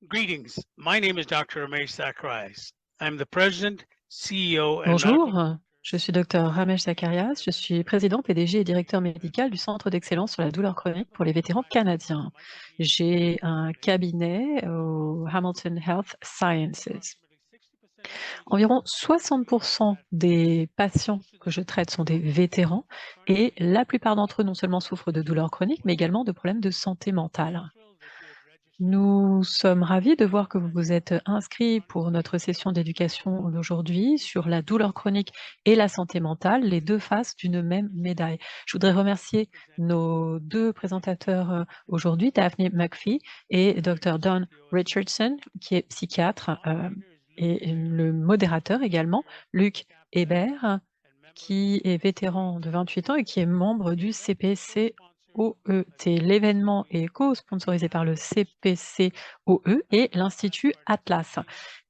Greetings. My name is Dr. Ramesh Zacharias. I'm the president, CEO, and medical. Bonjour, je suis Dr Ramesh Zacharias, je suis président, PDG et directeur médical du Centre d'excellence sur la douleur chronique pour les vétérans canadiens. J'ai un cabinet au Hamilton Health Sciences. Environ 60% des patients que je traite sont des vétérans et la plupart d'entre eux non seulement souffrent de douleurs chroniques, mais également de problèmes de santé mentale. Nous sommes ravis de voir que vous vous êtes inscrits pour notre session d'éducation d'aujourd'hui sur la douleur chronique et la santé mentale, les deux faces d'une même médaille. Je voudrais remercier nos deux présentateurs aujourd'hui, Daphne McPhee et Dr. Don Richardson, qui est psychiatre, et le modérateur également, Luc Hébert, qui est vétéran de 28 ans et qui est membre du CPCOET. L'événement est co-sponsorisé par le CPCOE et l'Institut Atlas.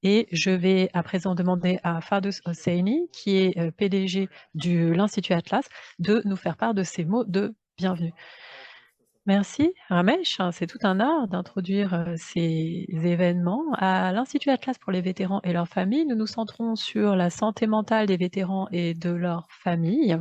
Et je vais à présent demander à Fardous Hosseini, qui est PDG de l'Institut Atlas, de nous faire part de ses mots de bienvenue. Merci Ramesh, c'est tout un art d'introduire ces événements. À l'Institut Atlas pour les vétérans et leurs familles, nous nous centrons sur la santé mentale des vétérans et de leurs familles.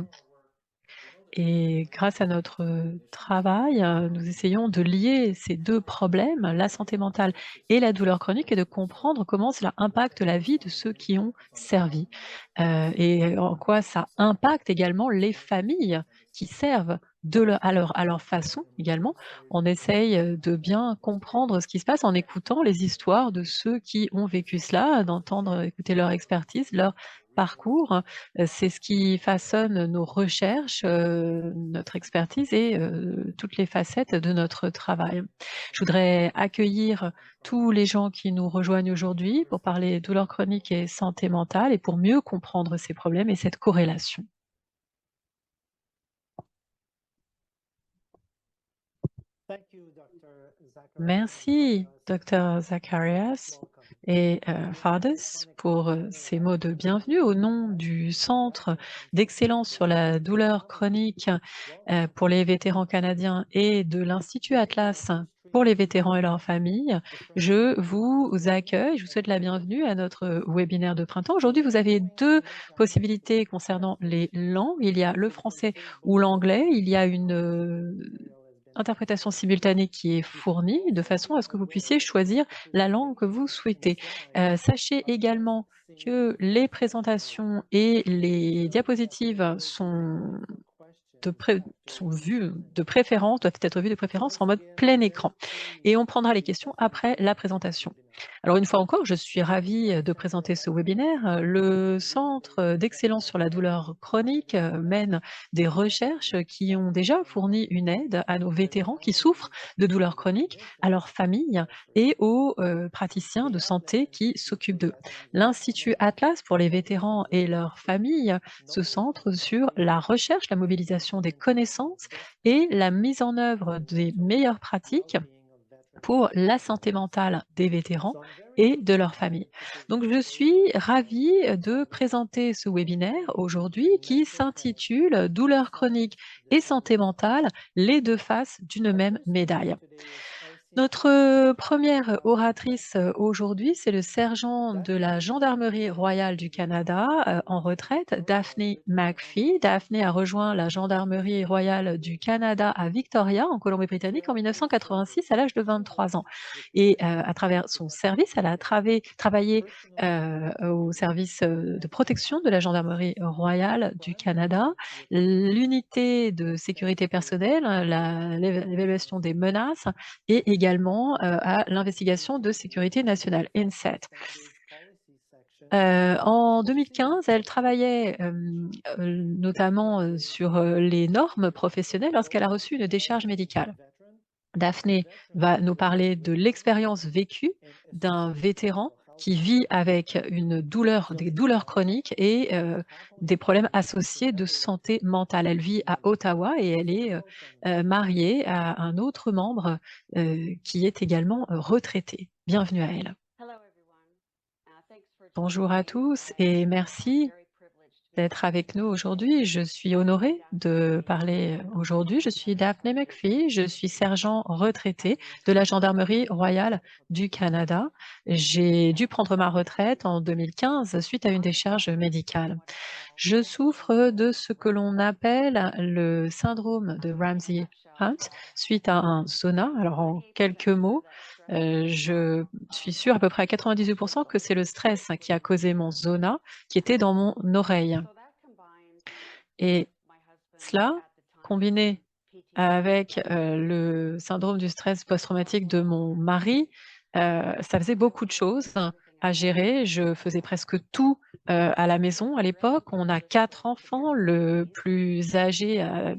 Et grâce à notre travail, nous essayons de lier ces deux problèmes, la santé mentale et la douleur chronique, et de comprendre comment cela impacte la vie de ceux qui ont servi, et en quoi ça impacte également les familles qui servent à leur façon également. On essaye, de bien comprendre ce qui se passe en écoutant les histoires de ceux qui ont vécu cela, d'entendre, écouter leur expertise, leur parcours. C'est ce qui façonne nos recherches, notre expertise et toutes les facettes de notre travail. Je voudrais accueillir tous les gens qui nous rejoignent aujourd'hui pour parler douleurs chroniques et santé mentale et pour mieux comprendre ces problèmes et cette corrélation. Merci, Dr. Zacharias et Fardous, pour ces mots de bienvenue au nom du Centre d'excellence sur la douleur chronique pour les vétérans canadiens et de l'Institut Atlas pour les vétérans et leurs familles. Je vous accueille, je vous souhaite la bienvenue à notre webinaire de printemps. Aujourd'hui, vous avez deux possibilités concernant les langues. Il y a le français ou l'anglais. Il y a une interprétation simultanée qui est fournie de façon à ce que vous puissiez choisir la langue que vous souhaitez. Sachez également que les présentations et les diapositives sont vues de préférence, doivent être vues de préférence en mode plein écran. Et on prendra les questions après la présentation. Alors une fois encore, je suis ravie de présenter ce webinaire. Le Centre d'excellence sur la douleur chronique mène des recherches qui ont déjà fourni une aide à nos vétérans qui souffrent de douleurs chroniques, à leurs familles et aux praticiens de santé qui s'occupent d'eux. L'Institut Atlas pour les vétérans et leurs familles se centre sur la recherche, la mobilisation des connaissances et la mise en œuvre des meilleures pratiques pour la santé mentale des vétérans et de leurs familles. Donc je suis ravie de présenter ce webinaire aujourd'hui qui s'intitule Douleurs chroniques et santé mentale, les deux faces d'une même médaille. Notre première oratrice aujourd'hui, c'est le sergent de la Gendarmerie royale du Canada en retraite, Daphne McPhee. Daphne a rejoint la Gendarmerie royale du Canada à Victoria, en Colombie-Britannique, en 1986 à l'âge de 23 ans. Et à travers son service, elle a travaillé au service de protection de la Gendarmerie royale du Canada, l'unité de sécurité personnelle, l'évaluation des menaces et également à l'investigation de sécurité nationale, INSET. En 2015, elle travaillait notamment sur les normes professionnelles lorsqu'elle a reçu une décharge médicale. Daphné va nous parler de l'expérience vécue d'un vétéran qui vit avec des douleurs chroniques et des problèmes associés de santé mentale. Elle vit à Ottawa et elle est mariée à un autre membre qui est également retraité. Bienvenue à elle. Bonjour à tous et merci d'être avec nous aujourd'hui. Je suis honorée de parler aujourd'hui. Je suis Daphne McPhee, je suis sergent retraité de la Gendarmerie royale du Canada. J'ai dû prendre ma retraite en 2015 suite à une décharge médicale. Je souffre de ce que l'on appelle le syndrome de Ramsay-Hunt suite à un sauna. Alors en quelques mots, je suis sûre à peu près à 98 que c'est le stress qui a causé mon sauna qui était dans mon oreille et cela, combiné avec, le syndrome du stress post-traumatique de mon mari, ça faisait beaucoup de choses à gérer. Je faisais presque tout, à la maison à l'époque. On a 4 enfants, le plus âgé a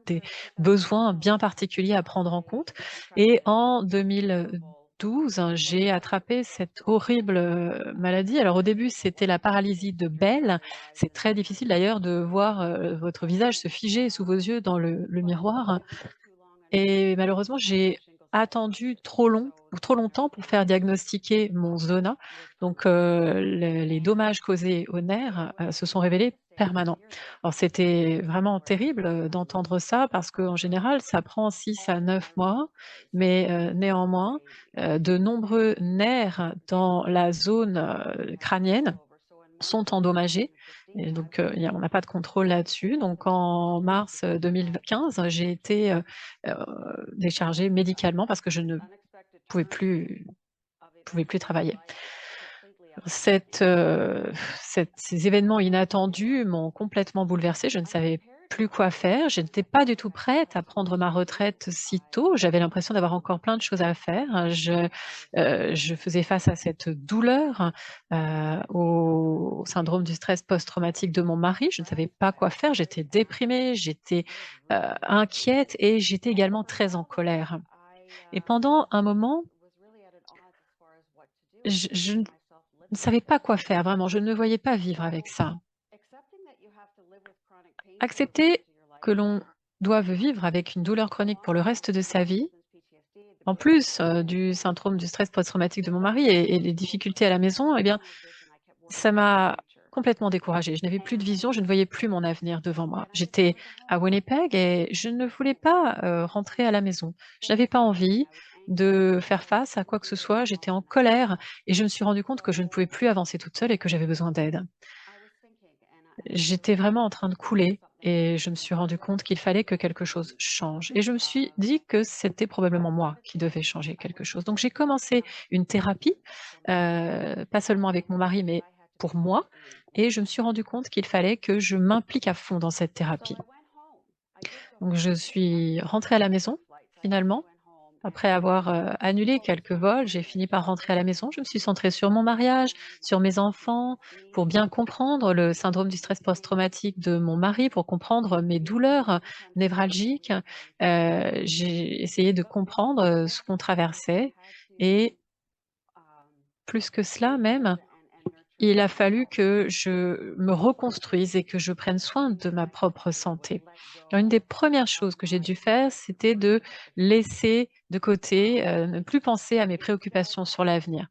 des besoins bien particuliers à prendre en compte et en 2012, j'ai attrapé cette horrible, maladie. Alors au début, c'était la paralysie de Bell. C'est très difficile d'ailleurs de voir, votre visage se figer sous vos yeux dans le miroir et malheureusement, j'ai attendu trop longtemps pour faire diagnostiquer mon zona. Donc les dommages causés aux nerfs, se sont révélés permanents. Alors c'était vraiment terrible, d'entendre ça parce qu'en général, ça prend 6 à 9 mois, mais néanmoins, de nombreux nerfs dans la zone, crânienne sont endommagés et donc on n'a pas de contrôle là-dessus. Donc en mars, 2015, j'ai été, heu, déchargée médicalement parce que je ne pouvais plus pouvais plus travailler. Cette, ces événements inattendus m'ont complètement bouleversée. Je ne savais plus quoi faire. Je n'étais pas du tout prête à prendre ma retraite si tôt. J'avais l'impression d'avoir encore plein de choses à faire. Je faisais face à cette douleur, au syndrome du stress post-traumatique de mon mari. Je ne savais pas quoi faire. J'étais déprimée, j'étais, inquiète et j'étais également très en colère et pendant un moment, je ne savais pas quoi faire, vraiment, je ne me voyais pas vivre avec ça. Accepter que l'on doive vivre avec une douleur chronique pour le reste de sa vie, en plus, du syndrome du stress post-traumatique de mon mari et les difficultés à la maison, eh bien, ça m'a complètement découragée. Je n'avais plus de vision, je ne voyais plus mon avenir devant moi. J'étais à Winnipeg et je ne voulais pas, rentrer à la maison. Je n'avais pas envie de faire face à quoi que ce soit, j'étais en colère et je me suis rendu compte que je ne pouvais plus avancer toute seule et que j'avais besoin d'aide. J'étais vraiment en train de couler et je me suis rendu compte qu'il fallait que quelque chose change et je me suis dit que c'était probablement moi qui devais changer quelque chose. Donc j'ai commencé une thérapie, pas seulement avec mon mari, mais pour moi et je me suis rendu compte qu'il fallait que je m'implique à fond dans cette thérapie. Donc je suis rentrée à la maison, finalement, après avoir, annulé quelques vols, j'ai fini par rentrer à la maison. Je me suis centrée sur mon mariage, sur mes enfants, pour bien comprendre le syndrome du stress post-traumatique de mon mari, pour comprendre mes douleurs névralgiques. J'ai essayé de comprendre, ce qu'on traversait et plus que cela même, il a fallu que je me reconstruise et que je prenne soin de ma propre santé. Alors une des premières choses que j'ai dû faire, c'était de laisser de côté, ne plus penser à mes préoccupations sur l'avenir.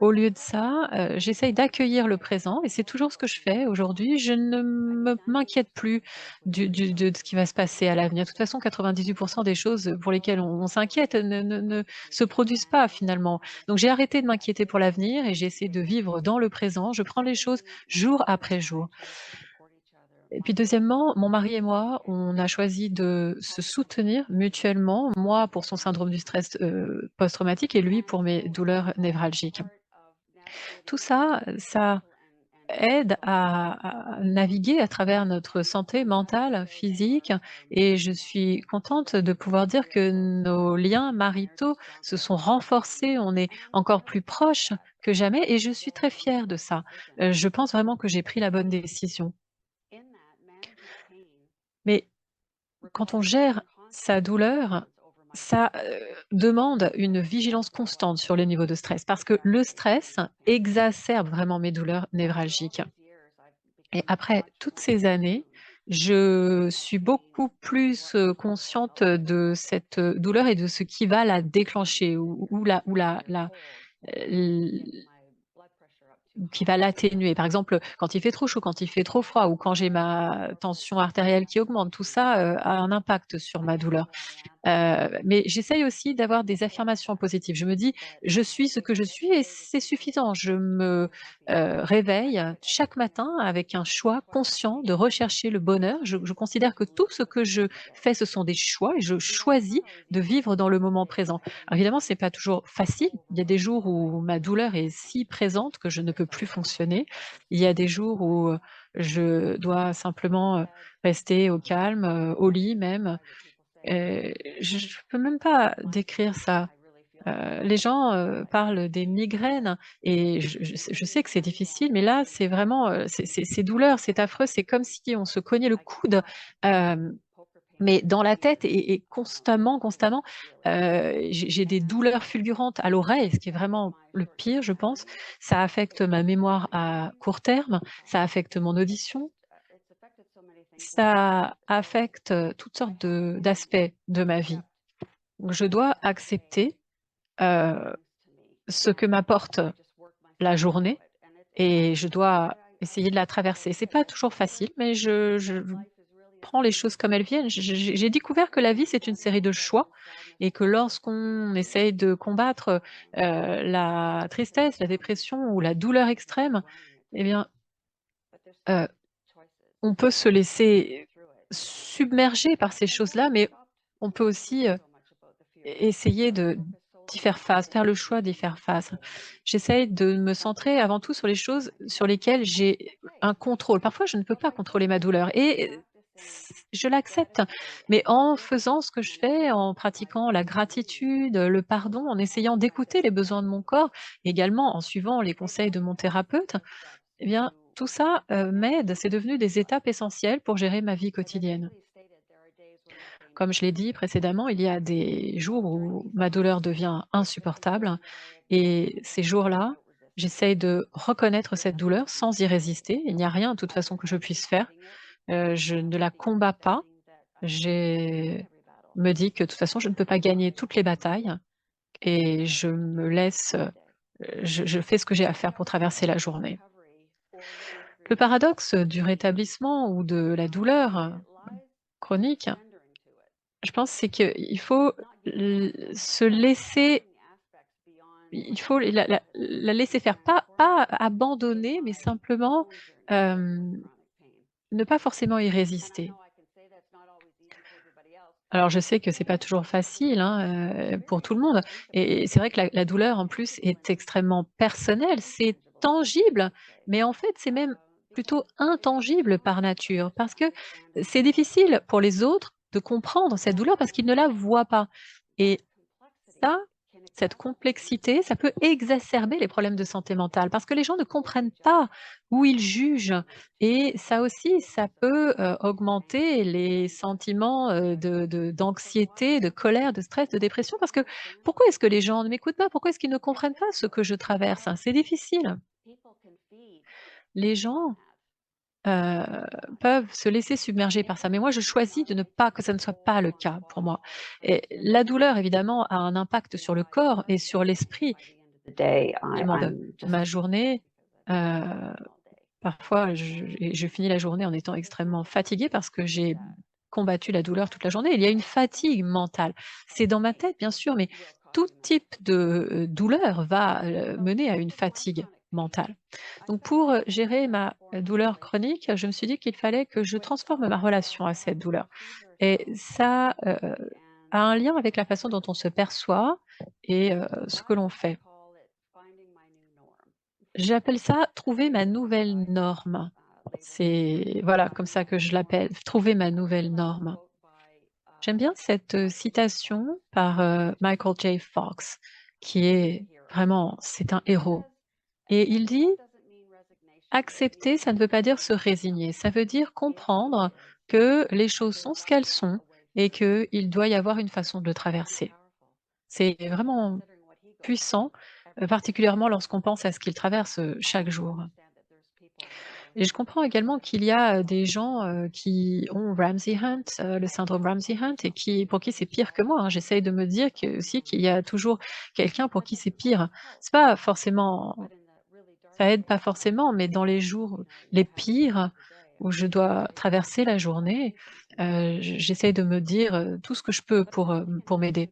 Au lieu de ça, j'essaye d'accueillir le présent et c'est toujours ce que je fais aujourd'hui. Je ne m'inquiète plus du de ce qui va se passer à l'avenir. De toute façon, 98 des choses pour lesquelles on s'inquiète ne se produisent pas finalement. Donc j'ai arrêté de m'inquiéter pour l'avenir et j'ai essayé de vivre dans le présent. Je prends les choses jour après jour. Et puis deuxièmement, mon mari et moi, on a choisi de se soutenir mutuellement, moi pour son syndrome du stress, post-traumatique et lui pour mes douleurs névralgiques. Tout ça, ça aide à naviguer à travers notre santé mentale, physique et je suis contente de pouvoir dire que nos liens maritaux se sont renforcés. On est encore plus proches que jamais et je suis très fière de ça. Je pense vraiment que j'ai pris la bonne décision. Mais quand on gère sa douleur, ça, demande une vigilance constante sur les niveaux de stress parce que le stress exacerbe vraiment mes douleurs névralgiques. Et après toutes ces années, je suis beaucoup plus, consciente, de cette, douleur et de ce qui va la déclencher ou la qui va l'atténuer. Par exemple, quand il fait trop chaud, quand il fait trop froid ou quand j'ai ma tension artérielle qui augmente, tout ça, a un impact sur ma douleur. Mais j'essaye aussi d'avoir des affirmations positives. Je me dis: «Je suis ce que je suis et c'est suffisant». Je me, réveille chaque matin avec un choix conscient de rechercher le bonheur. Je considère que tout ce que je fais, ce sont des choix et je choisis de vivre dans le moment présent. Alors évidemment, c'est pas toujours facile. Il y a des jours où ma douleur est si présente que je ne peux plus fonctionner. Il y a des jours où, je dois simplement, rester au calme, au lit même. Je peux même pas décrire ça. Les gens, parlent des migraines et je sais que c'est difficile, mais là, c'est vraiment, c'est douleur, c'est affreux, c'est comme si on se cognait le coude, hem, mais dans la tête et constamment, constamment, j'ai des douleurs fulgurantes à l'oreille, ce qui est vraiment le pire, je pense. Ça affecte ma mémoire à court terme, ça affecte mon audition, ça affecte, toutes sortes d'aspects de ma vie. Donc je dois accepter, heu, ce que m'apporte la journée et je dois essayer de la traverser. C'est pas toujours facile, mais je prends les choses comme elles viennent. J'ai découvert que la vie, c'est une série de choix et que lorsqu'on essaye de combattre, la tristesse, la dépression ou la douleur extrême, eh bien, heu, on peut se laisser submerger par ces choses-là, mais on peut aussi, essayer d'y faire face, faire le choix d'y faire face. J'essaye de me centrer avant tout sur les choses sur lesquelles j'ai un contrôle. Parfois, je ne peux pas contrôler ma douleur et je l'accepte, mais en faisant ce que je fais, en pratiquant la gratitude, le pardon, en essayant d'écouter les besoins de mon corps, également en suivant les conseils de mon thérapeute, eh bien, tout ça, m'aide. C'est devenu des étapes essentielles pour gérer ma vie quotidienne. Comme je l'ai dit précédemment, il y a des jours où ma douleur devient insupportable et ces jours-là, j'essaye de reconnaître cette douleur sans y résister. Il n'y a rien de toute façon que je puisse faire. Je ne la combats pas. Je me dis que de toute façon, je ne peux pas gagner toutes les batailles et je me laisse, je fais ce que j'ai à faire pour traverser la journée. Le paradoxe du rétablissement ou de la douleur chronique, je pense, c'est qu'il faut se laisser il faut la laisser faire, pas abandonner, mais simplement, hem, ne pas forcément y résister. Alors je sais que c'est pas toujours facile, hein, pour tout le monde et c'est vrai que la douleur en plus est extrêmement personnelle, c'est tangible, mais en fait c'est même plutôt intangible par nature parce que c'est difficile pour les autres de comprendre cette douleur parce qu'ils ne la voient pas et ça, cette complexité, ça peut exacerber les problèmes de santé mentale parce que les gens ne comprennent pas où ils jugent et ça aussi, ça peut, augmenter les sentiments, d'anxiété, de colère, de stress, de dépression parce que pourquoi est-ce que les gens ne m'écoutent pas? Pourquoi est-ce qu'ils ne comprennent pas ce que je traverse, hein? C'est difficile. Les gens Heu, peuvent se laisser submerger par ça. Mais moi, je choisis de ne pas que ça ne soit pas le cas pour moi. Et la douleur, évidemment, a un impact sur le corps et sur l'esprit. Day, Finalement de I'm just ma journée, heu, parfois je finis la journée en étant extrêmement fatiguée parce que j'ai combattu la douleur toute la journée. Il y a une fatigue mentale. C'est dans ma tête, bien sûr, mais tout type de, douleur va, mener à une fatigue mentale. Donc pour, gérer ma, douleur chronique, je me suis dit qu'il fallait que je transforme ma relation à cette douleur et ça, a un lien avec la façon dont on se perçoit et ce que l'on fait. J'appelle ça trouver ma nouvelle norme. C'est voilà, comme ça que je l'appelle, trouver ma nouvelle norme. J'aime bien cette, citation par, Michael J. Fox, qui est vraiment c'est un héros et il dit: «Accepter, ça ne veut pas dire se résigner, ça veut dire comprendre que les choses sont ce qu'elles sont et qu'il doit y avoir une façon de le traverser». C'est vraiment puissant, particulièrement lorsqu'on pense à ce qu'il traverse, chaque jour. Et je comprends également qu'il y a, des gens, qui ont Ramsay Hunt, le syndrome Ramsay Hunt et pour qui c'est pire que moi, hein. J'essaye de me dire que aussi qu'il y a toujours quelqu'un pour qui c'est pire. C'est pas forcément Ça aide pas forcément, mais dans les jours les pires où je dois traverser la journée, j'essaye de me dire, tout ce que je peux pour m'aider.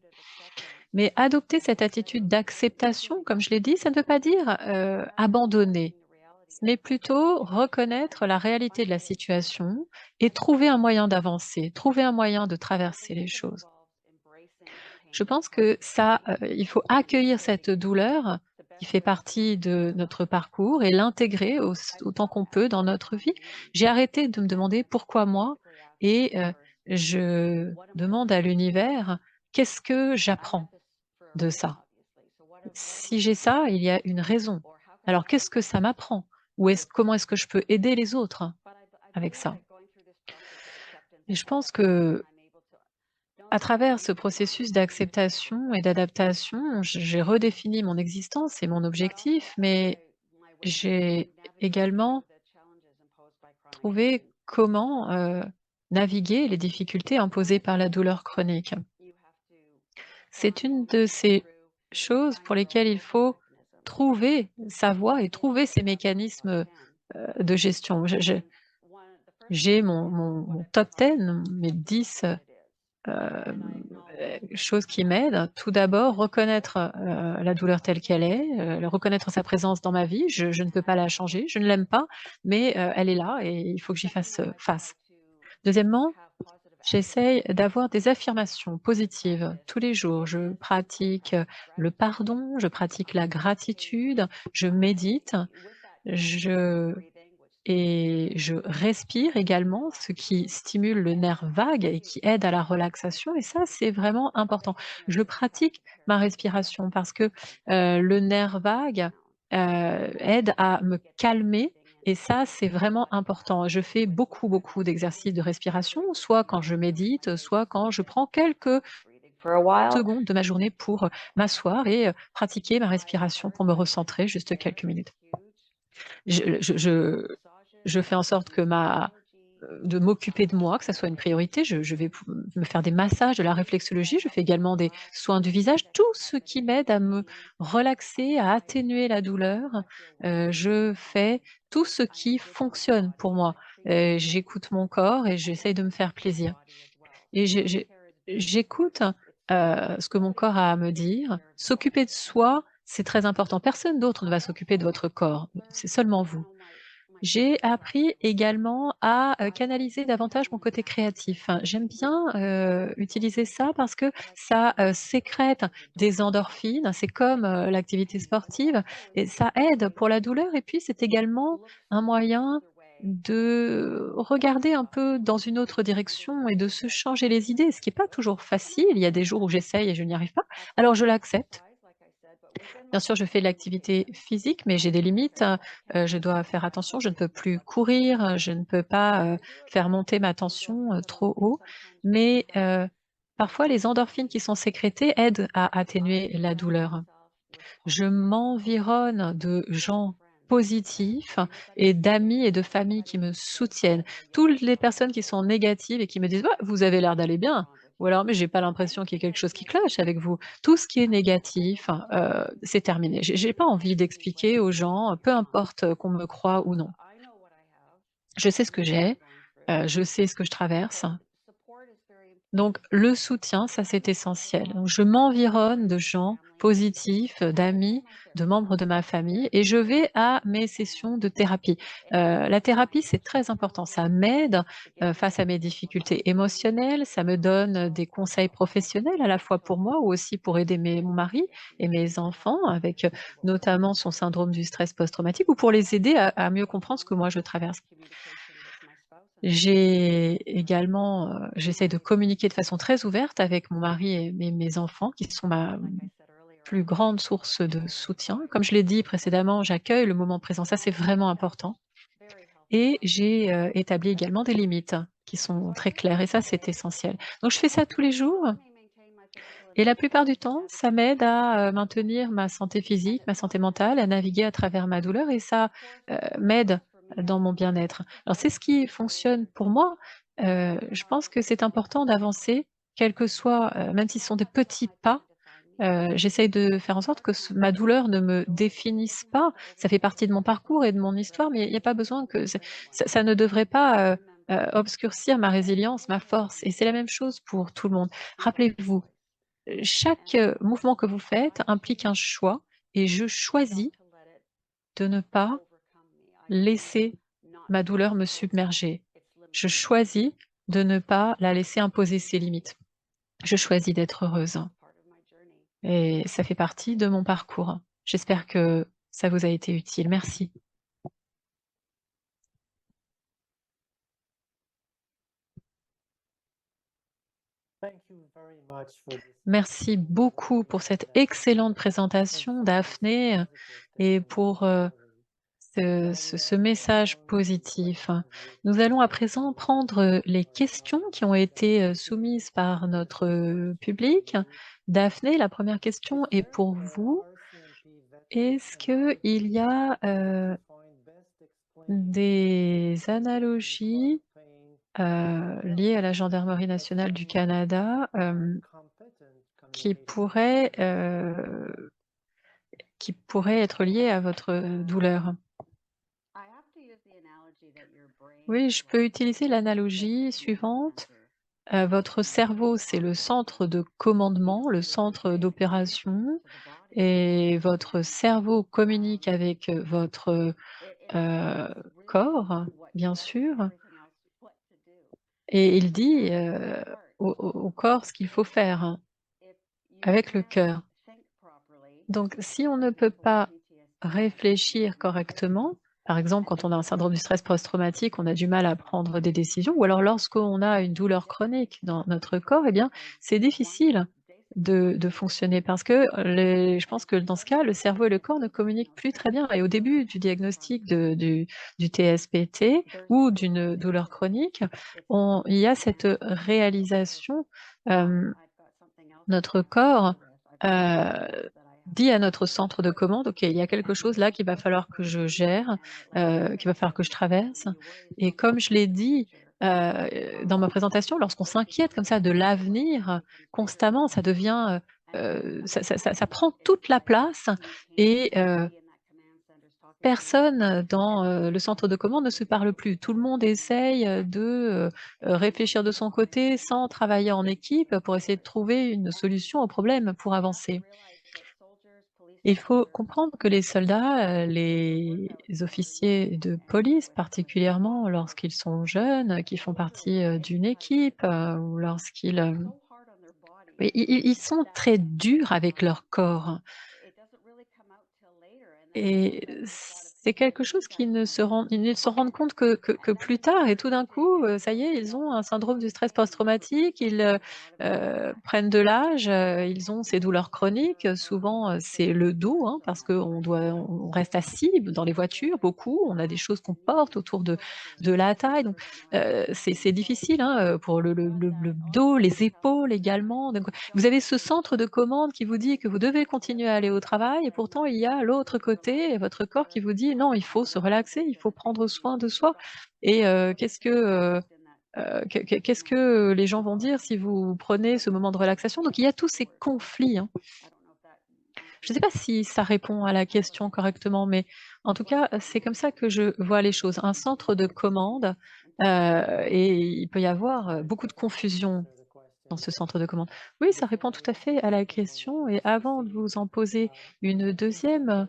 Mais adopter cette attitude d'acceptation, comme je l'ai dit, ça ne veut pas dire, abandonner, mais plutôt reconnaître la réalité de la situation et trouver un moyen d'avancer, trouver un moyen de traverser les choses. Je pense que ça, il faut accueillir cette douleur qui fait partie de notre parcours et l'intégrer autant qu'on peut dans notre vie. J'ai arrêté de me demander: «Pourquoi moi?» et je demande à l'univers: «Qu'est-ce que j'apprends de ça?» Si j'ai ça, il y a une raison. Alors qu'est-ce que ça m'apprend? Ou comment est-ce que je peux aider les autres avec ça? Et je pense que à travers ce processus d'acceptation et d'adaptation, j'ai redéfini mon existence et mon objectif, mais j'ai également trouvé comment, naviguer les difficultés imposées par la douleur chronique. C'est une de ces choses pour lesquelles il faut trouver sa voie et trouver ces mécanismes, de gestion. J'ai mon top 10, mes 10 choses qui m'aident. Tout d'abord, reconnaître, la douleur telle qu'elle est, reconnaître sa présence dans ma vie. Je ne peux pas la changer, je ne l'aime pas, mais elle est là et il faut que j'y fasse, face. Deuxièmement, j'essaye d'avoir des affirmations positives tous les jours. Je pratique, le pardon, je pratique la gratitude, je médite, je je respire également, ce qui stimule le nerf vague et qui aide à la relaxation et ça, c'est vraiment important. Je pratique ma respiration parce que, le nerf vague, aide à me calmer et ça, c'est vraiment important. Je fais beaucoup, beaucoup d'exercices de respiration, soit quand je médite, soit quand je prends quelques For a while. secondes de ma journée pour, m'asseoir et pratiquer ma respiration pour me recentrer juste quelques minutes. Je fais en sorte que de m'occuper de moi, que ça soit une priorité. Je vais me faire des massages, de la réflexologie. Je fais également des soins du visage, tout ce qui m'aide à me relaxer, à atténuer la douleur. Je fais tout ce qui fonctionne pour moi. J'écoute mon corps et j'essaye de me faire plaisir et j'écoute, ce que mon corps a à me dire. S'occuper de soi, c'est très important. Personne d'autre ne va s'occuper de votre corps, c'est seulement vous. J'ai appris également à, canaliser davantage mon côté créatif. J'aime bien, utiliser ça parce que ça, sécrète des endorphines. C'est comme, l'activité sportive et ça aide pour la douleur et puis c'est également un moyen de regarder un peu dans une autre direction et de se changer les idées, ce qui est pas toujours facile. Il y a des jours où j'essaye et je n'y arrive pas. Alors je l'accepte. Bien sûr, je fais de l'activité physique, mais j'ai des limites, je dois faire attention, je ne peux plus courir, je ne peux pas, faire monter ma tension, trop haut. Mais, parfois les endorphines qui sont sécrétées aident à atténuer la douleur. Je m'environne de gens positifs et d'amis et de familles qui me soutiennent. Toutes les personnes qui sont négatives et qui me disent: «Bah, vous avez l'air d'aller bien» ou alors: «Mais j'ai pas l'impression qu'il y ait quelque chose qui cloche avec vous». Tout ce qui est négatif, c'est terminé. J'ai pas envie d'expliquer aux gens, peu importe, qu'on me croie ou non. Je sais ce que j'ai, je sais ce que je traverse. Donc le soutien, ça c'est essentiel. Donc je m'environne de gens positifs, d'amis, de membres de ma famille et je vais à mes sessions de thérapie. La thérapie, c'est très important. Ça m'aide, face à mes difficultés émotionnelles, ça me donne des conseils professionnels à la fois pour moi ou aussi pour aider mon mari et mes enfants avec, notamment son syndrome du stress post-traumatique ou pour les aider à mieux comprendre ce que moi je traverse. J'ai également, j'essaie de communiquer de façon très ouverte avec mon mari et mes enfants qui sont ma plus grande source de soutien. Comme je l'ai dit précédemment, j'accueille le moment présent, ça c'est vraiment important et j'ai, établi également des limites qui sont très claires et ça c'est essentiel. Donc je fais ça tous les jours et la plupart du temps, ça m'aide à, maintenir ma santé physique, ma santé mentale, à naviguer à travers ma douleur et ça, m'aide dans mon bien-être. Alors c'est ce qui fonctionne pour moi. Je pense que c'est important d'avancer, quels que soient, même si ce sont des petits pas, J'essaye de faire en sorte que ma douleur ne me définisse pas. Ça fait partie de mon parcours et de mon histoire, mais il y a pas besoin que ça ne devrait pas, obscurcir ma résilience, ma force et c'est la même chose pour tout le monde. Rappelez-vous, chaque, mouvement que vous faites implique un choix et je choisis de ne pas laisser ma douleur me submerger. Je choisis de ne pas la laisser imposer ses limites. Je choisis d'être heureuse. Et ça fait partie de mon parcours. J'espère que ça vous a été utile. Merci. Merci beaucoup pour cette excellente présentation, Daphné, et pour, ce message positif. Nous allons à présent prendre, les questions qui ont été, soumises par notre, public. Daphné, la première question est pour vous. Est-ce qu'il y a, des analogies, liées à la Gendarmerie nationale du Canada, qui pourraient être liées à votre, douleur? Oui, je peux utiliser l'analogie suivante. Votre cerveau, c'est le centre de commandement, le centre d'opération et votre cerveau communique avec, votre, corps, bien sûr et il dit, au corps ce qu'il faut faire, hein, avec le cœur. Donc si on ne peut pas réfléchir correctement, par exemple quand on a un syndrome du stress post-traumatique, on a du mal à prendre des décisions ou alors lorsqu'on a une douleur chronique dans notre corps, eh bien, c'est difficile de fonctionner parce que je pense que dans ce cas, le cerveau et le corps ne communiquent plus très bien et au début du diagnostic du TSPT ou d'une douleur chronique, il y a cette réalisation, hem notre corps, dit à notre centre de commande: «OK, il y a quelque chose là qu'il va falloir que je gère, qu'il va falloir que je traverse» et comme je l'ai dit, dans ma présentation, lorsqu'on s'inquiète comme ça de l'avenir, constamment, ça devient, ça prend toute la place et personne dans, le centre de commande ne se parle plus. Tout le monde essaye, réfléchir de son côté sans travailler en équipe pour essayer de trouver une solution au problème pour avancer. Il faut comprendre que les soldats, les officiers de police particulièrement lorsqu'ils sont jeunes, qui font partie, d'une équipe, ou lorsqu'ils, oui, ils sont très durs avec leur corps. Et c'est quelque chose ils ne se rendent compte que plus tard et tout d'un coup, ça y est, ils ont un syndrome du stress post-traumatique, ils, prennent de l'âge, ils ont ces douleurs chroniques, souvent, c'est le dos, hein, parce on reste assis dans les voitures beaucoup, on a des choses qu'on porte autour de la taille donc, c'est difficile, hein, pour le dos, les épaules également donc vous avez ce centre de commande qui vous dit que vous devez continuer à aller au travail et pourtant il y a l'autre côté, votre corps qui vous dit: «Non, il faut se relaxer, il faut prendre soin de soi» et qu'est-ce que les gens vont dire si vous prenez ce moment de relaxation? Donc il y a tous ces conflits, hein. Je ne sais pas si ça répond à la question correctement, mais en tout cas, c'est comme ça que je vois les choses. Un centre de commande, et il peut y avoir, beaucoup de confusion dans ce centre de commande. Oui, ça répond tout à fait à la question et avant de vous en poser une deuxième,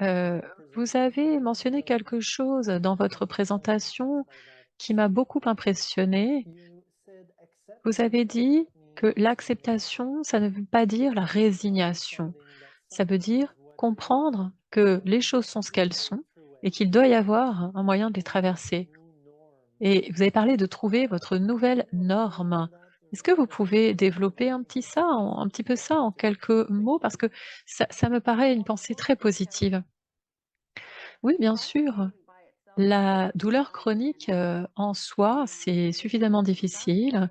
e vous avez mentionné quelque chose dans votre présentation qui m'a beaucoup impressionnée. Vous avez dit que l'acceptation, ça ne veut pas dire la résignation. Ça veut dire comprendre que les choses sont ce qu'elles sont et qu'il doit y avoir un moyen de les traverser. Et vous avez parlé de trouver votre nouvelle norme. Est-ce que vous pouvez développer un petit peu ça en quelques mots? Parce que ça me paraît une pensée très positive. Oui, bien sûr. La douleur chronique, en soi, c'est suffisamment difficile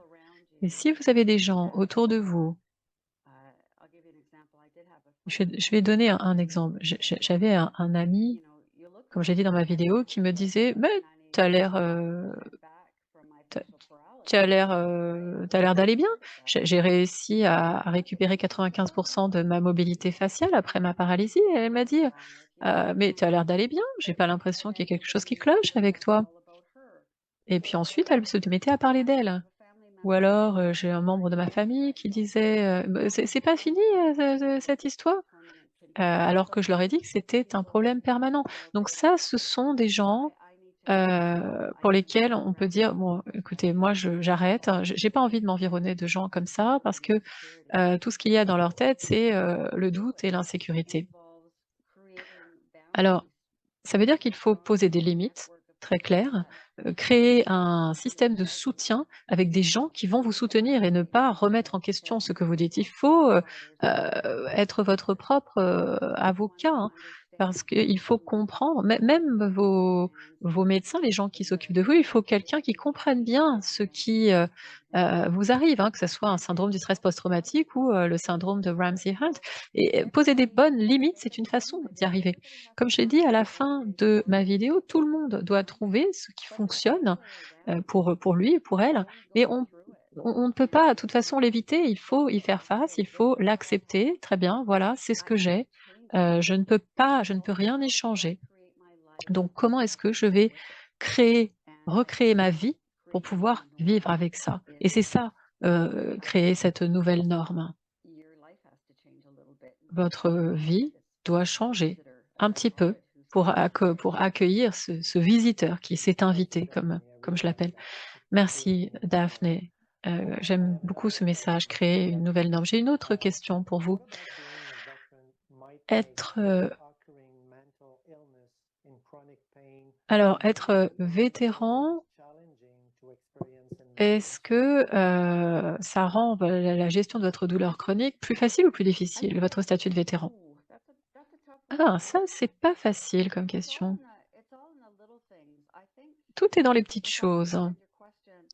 et si vous avez des gens autour de vous je vais donner un exemple. J'avais un ami, comme j'ai dit dans ma vidéo, qui me disait: «Mais tu as l'air, tu as l'air, d'aller bien. J'ai réussi à récupérer 95 de ma mobilité faciale après ma paralysie» et elle m'a dit: Mais tu as l'air d'aller bien, j'ai pas l'impression qu'il y ait quelque chose qui cloche avec toi». Et puis ensuite, elle se mettait à parler d'elle. Ou alors, j'ai un membre de ma famille qui disait, «Bah, c'est pas fini, cette histoire?» Alors que je leur ai dit que c'était un problème permanent. Donc ça, ce sont des gens, pour lesquels on peut dire: «Bon, écoutez, moi j'arrête, hein». J'ai pas envie de m'environner de gens comme ça parce que, tout ce qu'il y a dans leur tête, c'est, le doute et l'insécurité. Alors, ça veut dire qu'il faut poser des limites très claires, créer un système de soutien avec des gens qui vont vous soutenir et ne pas remettre en question ce que vous dites. Il faut, être votre propre, avocat, hein, parce qu'il faut comprendre, même vos médecins, les gens qui s'occupent de vous, il faut quelqu'un qui comprenne bien ce qui, vous arrive, hein, que ça soit un syndrome du stress post-traumatique ou, le syndrome de Ramsay-Hunt et poser des bonnes limites, c'est une façon d'y arriver. Comme je l'ai dit à la fin de ma vidéo, tout le monde doit trouver ce qui fonctionne, pour lui et pour elle, mais on ne peut pas de toute façon l'éviter, il faut y faire face, il faut l'accepter. Très bien, voilà, c'est ce que j'ai. Je ne peux rien y changer. Donc comment est-ce que je vais créer recréer ma vie pour pouvoir vivre avec ça? Et c'est ça, créer cette nouvelle norme. Votre vie doit changer un petit peu pour accueillir ce visiteur qui s'est invité comme je l'appelle. Merci Daphné, j'aime beaucoup ce message, créer une nouvelle norme. J'ai une autre question pour vous. Être, être vétéran, est-ce que, ça rend la gestion de votre douleur chronique plus facile ou plus difficile, votre statut de vétéran? Ah, ça, c'est pas facile comme question. Tout est dans les petites choses.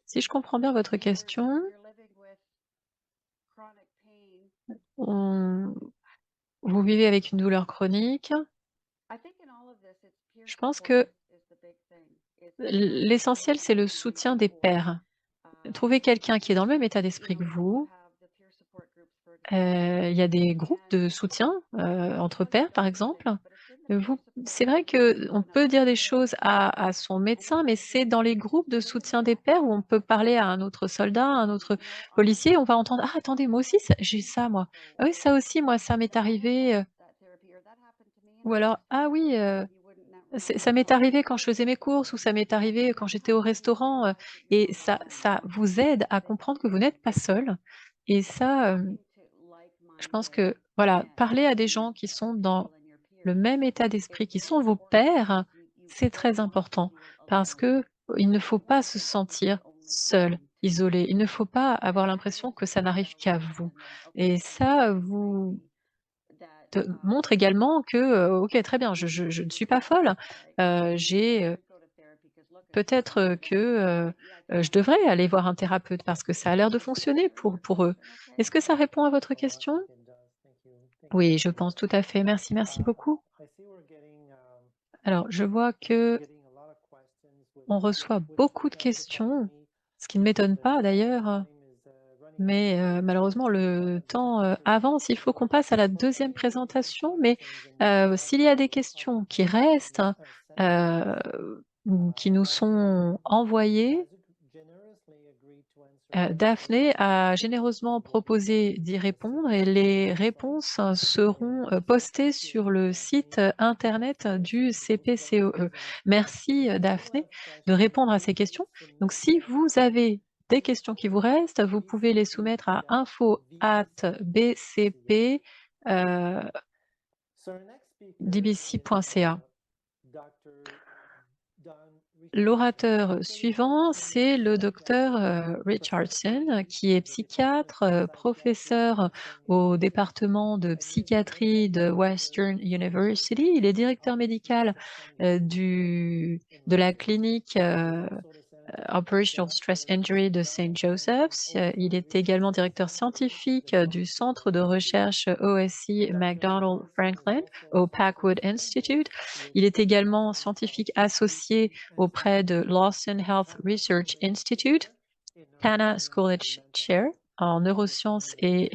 Si je comprends bien votre question, on vous vivez avec une douleur chronique. Je pense que l'essentiel, c'est le soutien des pairs. Trouver quelqu'un qui est dans le même état d'esprit que vous. Il y a des groupes de soutien, entre pairs, par exemple. Vous c'est vrai qu'on peut dire des choses à son médecin, mais c'est dans les groupes de soutien des pairs où on peut parler à un autre soldat, à un autre policier, on va entendre: «Ah attendez, moi aussi j'ai ça moi. Ah oui, ça aussi moi, ça m'est arrivé», ou alors: «Ah oui, ça m'est arrivé quand je faisais mes courses» ou «Ça m'est arrivé quand j'étais au restaurant», et ça vous aide à comprendre que vous n'êtes pas seul et ça, je pense que, voilà, parler à des gens qui sont dans le même état d'esprit, qui sont vos pairs, c'est très important parce que il ne faut pas se sentir seul, isolé. Il ne faut pas avoir l'impression que ça n'arrive qu'à vous et ça vous montre également que, OK, très bien, je ne suis pas folle, j'ai, peut-être, que, je devrais aller voir un thérapeute parce que ça a l'air de fonctionner pour eux. Est-ce que ça répond à votre question? Oui, je pense tout à fait. Merci, merci beaucoup. Alors, je vois que on reçoit beaucoup de questions, ce qui ne m'étonne pas d'ailleurs, mais malheureusement le temps, avance. Il faut qu'on passe à la deuxième présentation, mais s'il y a des questions qui restent, ou qui nous sont envoyées, Daphné a généreusement proposé d'y répondre et les réponses seront, postées sur le site, internet du CPCOE. Merci, Daphné, de répondre à ces questions. Donc si vous avez des questions qui vous restent, vous pouvez les soumettre à info@bcp, heu, dbc.ca. L'orateur suivant, c'est le docteur, Richardson, qui est psychiatre, professeur au département de psychiatrie de Western University. Il est directeur médical, de la clinique, Operational Stress Injury de Saint Joseph's. Il est également directeur scientifique, du centre de recherche OSC McDonald Franklin au Packwood Institute. Il est également scientifique associé auprès de Lawson Health Research Institute Tana Schoolage Chair en neurosciences et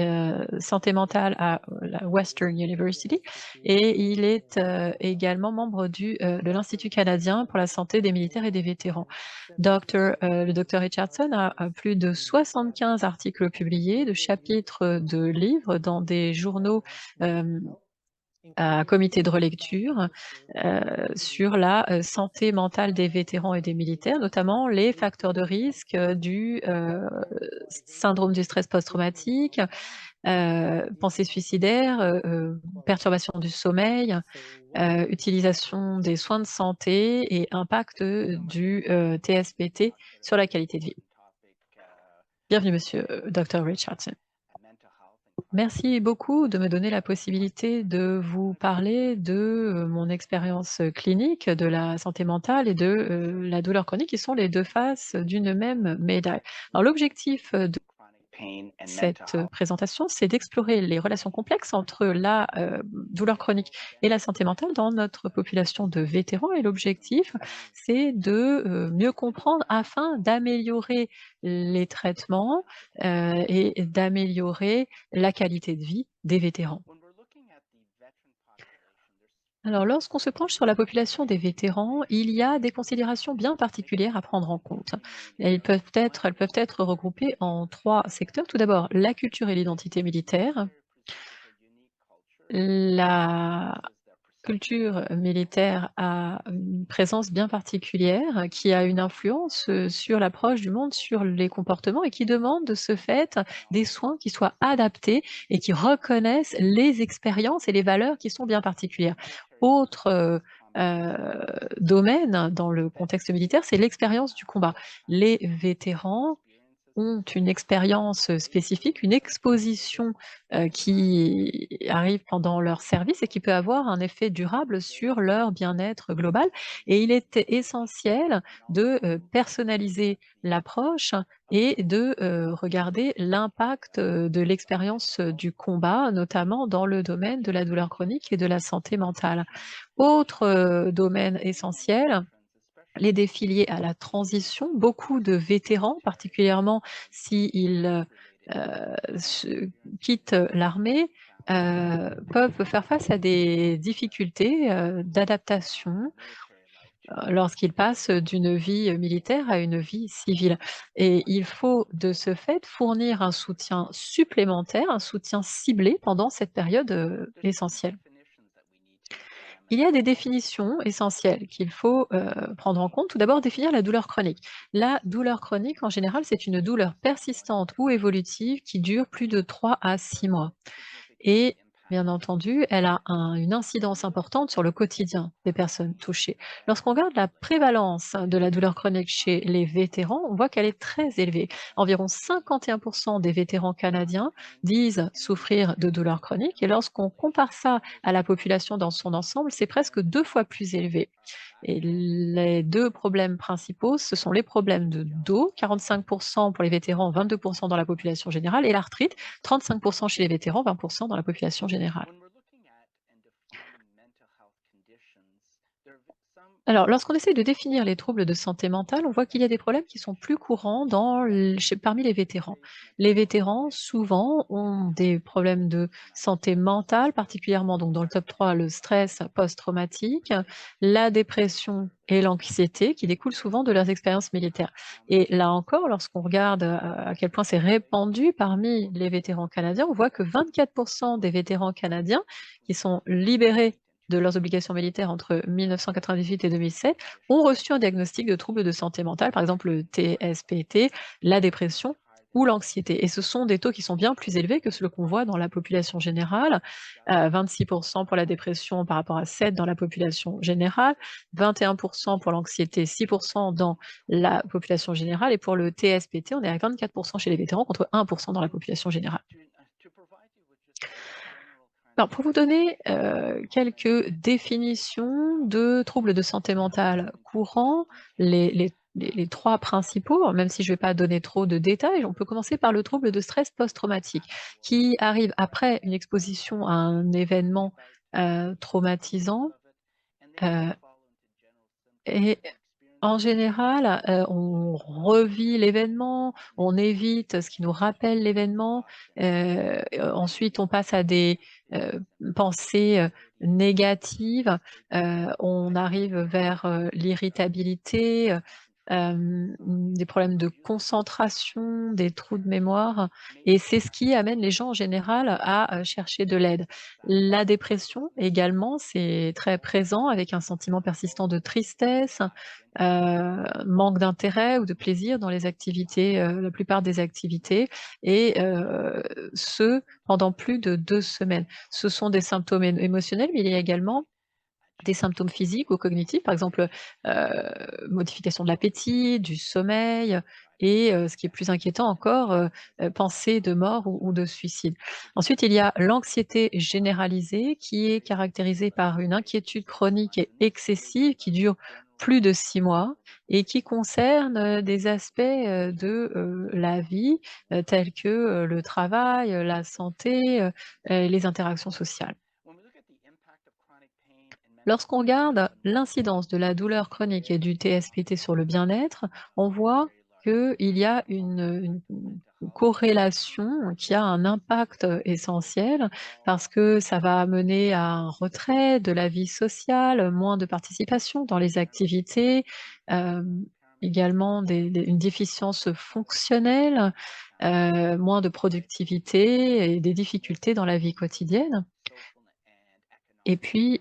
santé mentale à la Western University et il est également membre de l'Institut canadien pour la santé des militaires et des vétérans. Le docteur Richardson a plus de 75 articles publiés, de chapitres de livres dans des journaux à comité de relecture sur la santé mentale des vétérans et des militaires, notamment les facteurs de risque du syndrome du stress post-traumatique, pensée suicidaire, perturbation du sommeil, utilisation des soins de santé et impact du TSPT sur la qualité de vie. Bienvenue monsieur, Dr Richardson. Merci beaucoup de me donner la possibilité de vous parler de mon expérience clinique, de la santé mentale et de la douleur chronique, qui sont les 2 faces d'une même médaille. Alors l'objectif de cette présentation, c'est d'explorer les relations complexes entre la douleur chronique et la santé mentale dans notre population de vétérans et l'objectif, c'est de mieux comprendre afin d'améliorer les traitements et d'améliorer la qualité de vie des vétérans. Alors, lorsqu'on se penche sur la population des vétérans, il y a des considérations bien particulières à prendre en compte. Elles peuvent être regroupées en 3 secteurs. Tout d'abord, la culture et l'identité militaire. La culture militaire a une présence bien particulière qui a une influence, sur l'approche du monde, sur les comportements et qui demande de ce fait des soins qui soient adaptés et qui reconnaissent les expériences et les valeurs qui sont bien particulières. Autre, domaine dans le contexte militaire, c'est l'expérience du combat. Les vétérans ont une expérience spécifique, une exposition, qui arrive pendant leur service et qui peut avoir un effet durable sur leur bien-être global et il est essentiel de, personnaliser l'approche et de, regarder l'impact, de l'expérience, du combat, notamment dans le domaine de la douleur chronique et de la santé mentale. Autre, domaine essentiel, les défis liés à la transition. Beaucoup de vétérans, particulièrement s'ils, se quittent l'armée, peuvent faire face à des difficultés, d'adaptation, lorsqu'ils passent d'une vie militaire à une vie civile et il faut de ce fait fournir un soutien supplémentaire, un soutien ciblé pendant cette période, essentielle. Il y a des définitions essentielles qu'il faut, prendre en compte. Tout d'abord, définir la douleur chronique. La douleur chronique, en général, c'est une douleur persistante ou évolutive qui dure plus de 3 à 6 mois et bien entendu, elle a une incidence importante sur le quotidien des personnes touchées. Lorsqu'on regarde la prévalence de la douleur chronique chez les vétérans, on voit qu'elle est très élevée. Environ 51% des vétérans canadiens disent souffrir de douleurs chroniques et lorsqu'on compare ça à la population dans son ensemble, c'est presque 2 fois plus élevé. Et les 2 problèmes principaux, ce sont les problèmes de dos, 45 pour les vétérans, 22 dans la population générale et l'arthrite, 35 chez les vétérans, 20 dans la population générale. Alors, lorsqu'on essaie de définir les troubles de santé mentale, on voit qu'il y a des problèmes qui sont plus courants parmi les vétérans. Les vétérans, souvent, ont des problèmes de santé mentale, particulièrement donc dans le top 3, le stress post-traumatique, la dépression et l'anxiété qui découlent souvent de leurs expériences militaires. Et là encore, lorsqu'on regarde à quel point c'est répandu parmi les vétérans canadiens, on voit que 24 des vétérans canadiens qui sont libérés de leurs obligations militaires entre 1998 et 2007 ont reçu un diagnostic de troubles de santé mentale, par exemple le TSPT, la dépression ou l'anxiété. Et ce sont des taux qui sont bien plus élevés que ce qu'on voit dans la population générale. 26 pour la dépression par rapport à 7 dans la population générale, 21 pour l'anxiété, 6 dans la population générale. Et pour le TSPT, on est à 24 chez les vétérans contre 1 dans la population générale. Alors, pour vous donner, quelques définitions de troubles de santé mentale courants, les 3 principaux, même si je ne vais pas donner trop de détails, on peut commencer par le trouble de stress post-traumatique, qui arrive après une exposition à un événement, traumatisant, heu et En général, on revit l'événement, on évite ce qui nous rappelle l'événement, ensuite on passe à des, pensées, négatives, on arrive vers, l'irritabilité, des problèmes de concentration, des trous de mémoire et c'est ce qui amène les gens en général à, chercher de l'aide. La dépression également, c'est très présent avec un sentiment persistant de tristesse, manque d'intérêt ou de plaisir dans les activités, la plupart des activités et ce, pendant plus de 2 semaines. Ce sont des symptômes émotionnels, mais il y a également des symptômes physiques ou cognitifs, par exemple, modification de l'appétit, du sommeil et ce qui est plus inquiétant encore, pensées de mort ou de suicide. Ensuite, il y a l'anxiété généralisée qui est caractérisée par une inquiétude chronique et excessive qui dure plus de 6 mois et qui concerne, des aspects, de, la vie, tels que, le travail, la santé, les interactions sociales. Lorsqu'on regarde l'incidence de la douleur chronique et du TSPT sur le bien-être, on voit qu'il y a une corrélation qui a un impact essentiel parce que ça va mener à un retrait de la vie sociale, moins de participation dans les activités, également une déficience fonctionnelle, moins de productivité et des difficultés dans la vie quotidienne. Et puis,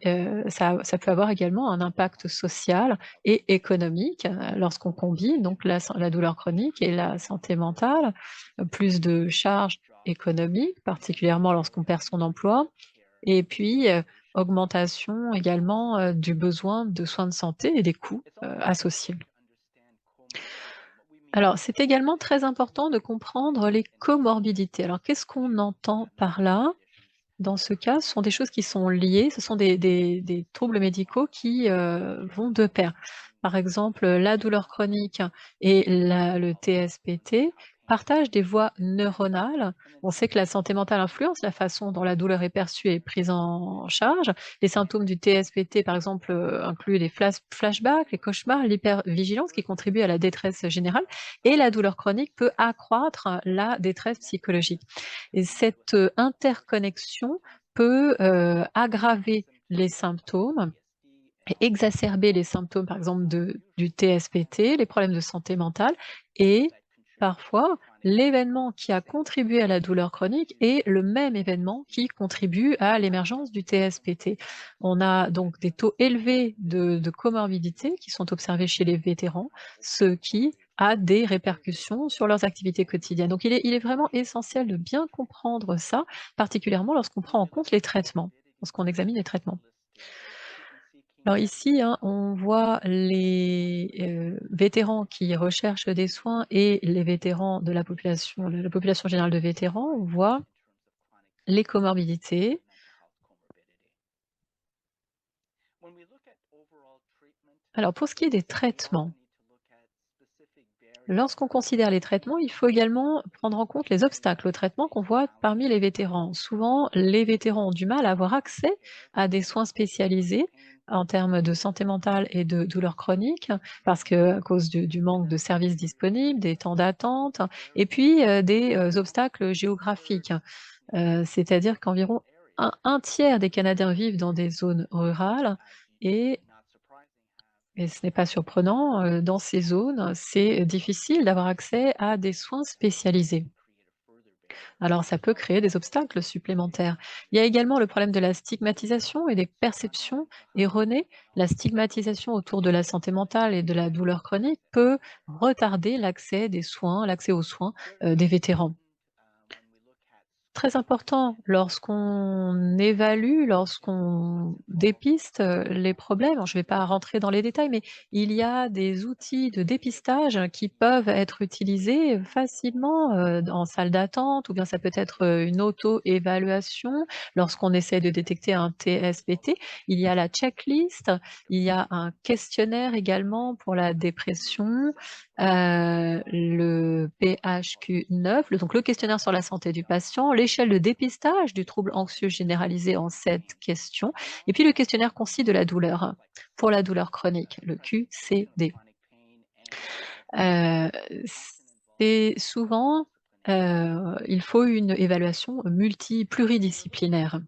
ça peut avoir également un impact social et économique, lorsqu'on combine donc la douleur chronique et la santé mentale, plus de charges économiques, particulièrement lorsqu'on perd son emploi et puis, augmentation également, du besoin de soins de santé et des coûts, associés. Alors, c'est également très important de comprendre les comorbidités. Alors, qu'est-ce qu'on entend par là? Dans ce cas, ce sont des choses qui sont liées, ce sont des troubles médicaux qui, vont de pair. Par exemple, la douleur chronique et le TSPT partagent des voies neuronales. On sait que la santé mentale influence la façon dont la douleur est perçue et prise en charge. Les symptômes du TSPT, par exemple, incluent les flashbacks, les cauchemars, l'hypervigilance qui contribuent à la détresse générale et la douleur chronique peut accroître la détresse psychologique. Et cette, interconnexion peut, aggraver les symptômes et exacerber les symptômes, par exemple, du TSPT, les problèmes de santé mentale et parfois, l'événement qui a contribué à la douleur chronique est le même événement qui contribue à l'émergence du TSPT. On a donc des taux élevés de comorbidité qui sont observés chez les vétérans, ce qui a des répercussions sur leurs activités quotidiennes. Donc il est vraiment essentiel de bien comprendre ça, particulièrement lorsqu'on prend en compte les traitements, lorsqu'on examine les traitements. Alors ici, hein, on voit les, vétérans qui recherchent des soins et les vétérans de la population générale de vétérans. On voit les comorbidités. Alors pour ce qui est des traitements, lorsqu'on considère les traitements, il faut également prendre en compte les obstacles aux traitement qu'on voit parmi les vétérans. Souvent, les vétérans ont du mal à avoir accès à des soins spécialisés en termes de santé mentale et de douleurs chroniques, parce que à cause du manque de services disponibles, des temps d'attente et puis, des, obstacles géographiques. C'est-à-dire qu'environ un tiers des Canadiens vivent dans des zones rurales et ce n'est pas surprenant, dans ces zones, c'est difficile d'avoir accès à des soins spécialisés. Alors ça peut créer des obstacles supplémentaires. Il y a également le problème de la stigmatisation et des perceptions erronées. La stigmatisation autour de la santé mentale et de la douleur chronique peut retarder l'accès aux soins, des vétérans. Très important lorsqu'on évalue, lorsqu'on dépiste, les problèmes. Alors je ne vais pas rentrer dans les détails, mais il y a des outils de dépistage qui peuvent être utilisés facilement, en salle d'attente ou bien ça peut être, une auto-évaluation lorsqu'on essaie de détecter un TSPT. Il y a la checklist, il y a un questionnaire également pour la dépression, le PHQ-9, donc le questionnaire sur la santé du patient, l'échelle de dépistage du trouble anxieux généralisé en 7 questions et puis le questionnaire concis de la douleur, pour la douleur chronique, le QCD. Heu, c'est souvent, il faut une évaluation pluridisciplinaire.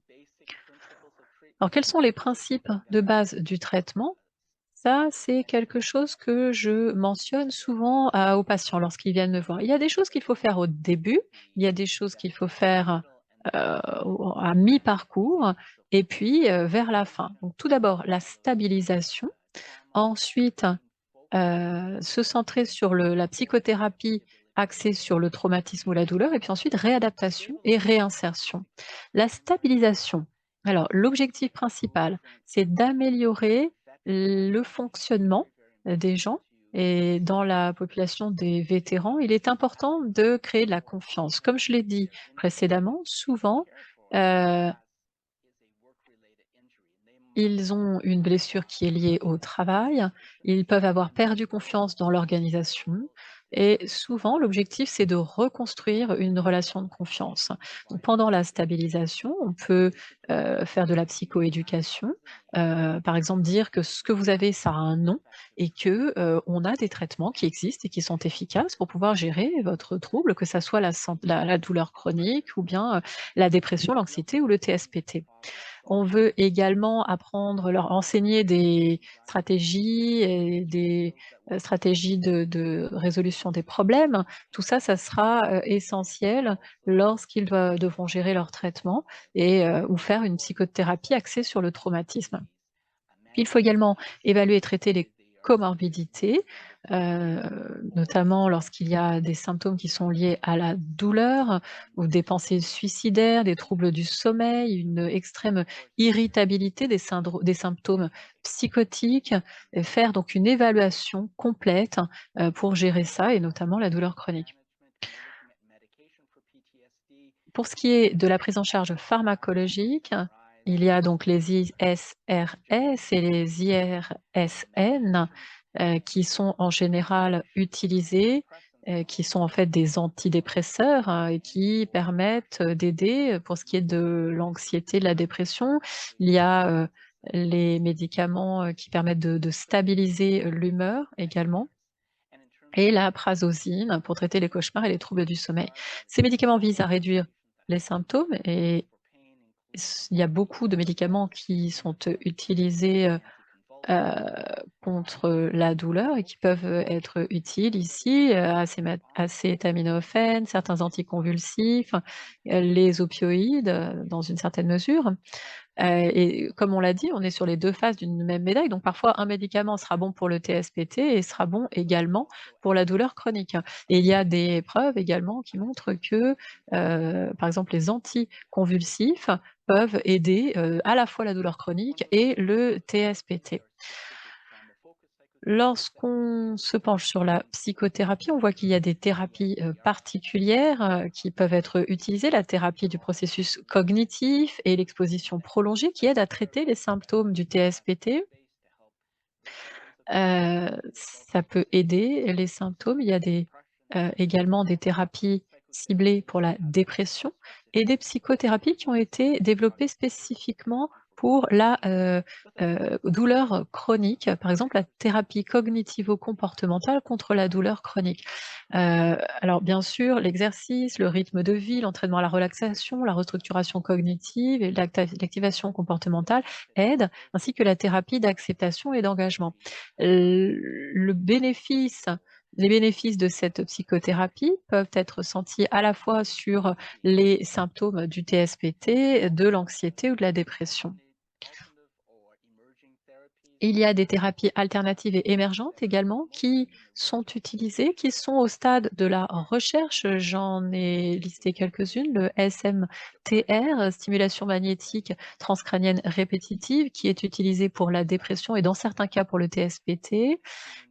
Alors quels sont les principes de base du traitement? Ça, c'est quelque chose que je mentionne souvent aux patients lorsqu'ils viennent me voir. Il y a des choses qu'il faut faire au début, il y a des choses qu'il faut faire, à mi-parcours et puis, vers la fin. Donc tout d'abord la stabilisation, ensuite, se centrer sur la psychothérapie axée sur le traumatisme ou la douleur et puis ensuite réadaptation et réinsertion. La stabilisation, alors l'objectif principal, c'est d'améliorer le fonctionnement, des gens et dans la population des vétérans, il est important de créer de la confiance. Comme je l'ai dit précédemment, souvent, heu ils ont une blessure qui est liée au travail, ils peuvent avoir perdu confiance dans l'organisation et souvent l'objectif c'est de reconstruire une relation de confiance. Donc pendant la stabilisation, on peut, faire de la psychoéducation, par exemple dire que ce que vous avez ça a un nom et que, on a des traitements qui existent et qui sont efficaces pour pouvoir gérer votre trouble, que ça soit la douleur chronique ou bien, la dépression, l'anxiété ou le TSPT. On veut également apprendre leur enseigner des stratégies et des, stratégies de résolution des problèmes. Tout ça, ça sera, essentiel lorsqu'ils devront gérer leur traitement et ou faire une psychothérapie axée sur le traumatisme. Puis il faut également évaluer et traiter les comorbidités, heu, notamment lorsqu'il y a des symptômes qui sont liés à la douleur ou des pensées suicidaires, des troubles du sommeil, une extrême irritabilité, des symptômes psychotiques et faire donc une évaluation complète, pour gérer ça et notamment la douleur chronique. Pour ce qui est de la prise en charge pharmacologique, il y a donc les ISRS et les IRSN, qui sont en général utilisés, qui sont en fait des antidépresseurs, et qui permettent, d'aider, pour ce qui est de l'anxiété, de la dépression. Il y a, les médicaments, qui permettent de stabiliser l'humeur également et la prazosin pour traiter les cauchemars et les troubles du sommeil. Ces médicaments visent à réduire les symptômes et il y a beaucoup de médicaments qui sont, utilisés, heu, contre la douleur et qui peuvent, être utiles ici, acétaminophène, certains anticonvulsifs, les opioïdes, dans une certaine mesure. Et comme on l'a dit, on est sur les 2 faces d'une même médaille, donc parfois un médicament sera bon pour le TSPT et sera bon également pour la douleur chronique. Et il y a des preuves également qui montrent que, par exemple, les anticonvulsifs peuvent aider, à la fois la douleur chronique et le TSPT. Lorsqu'on se penche sur la psychothérapie, on voit qu'il y a des thérapies, particulières, qui peuvent être utilisées. La thérapie du processus cognitif et l'exposition prolongée qui aident à traiter les symptômes du TSPT. Ça peut aider les symptômes. Il y a également des thérapies ciblées pour la dépression et des psychothérapies qui ont été développées spécifiquement pour la, douleur chronique. Par exemple, la thérapie cognitivo-comportementale contre la douleur chronique. Alors bien sûr, l'exercice, le rythme de vie, l'entraînement à la relaxation, la restructuration cognitive et l'activation comportementale aident, ainsi que la thérapie d'acceptation et d'engagement. Le bénéfice Les bénéfices de cette psychothérapie peuvent être sentis à la fois sur les symptômes du TSPT, de l'anxiété ou de la dépression. Il y a des thérapies alternatives et émergentes également qui sont utilisées, qui sont au stade de la recherche. J'en ai listé quelques-unes, le SMTR, stimulation magnétique transcrânienne répétitive, qui est utilisée pour la dépression et dans certains cas pour le TSPT,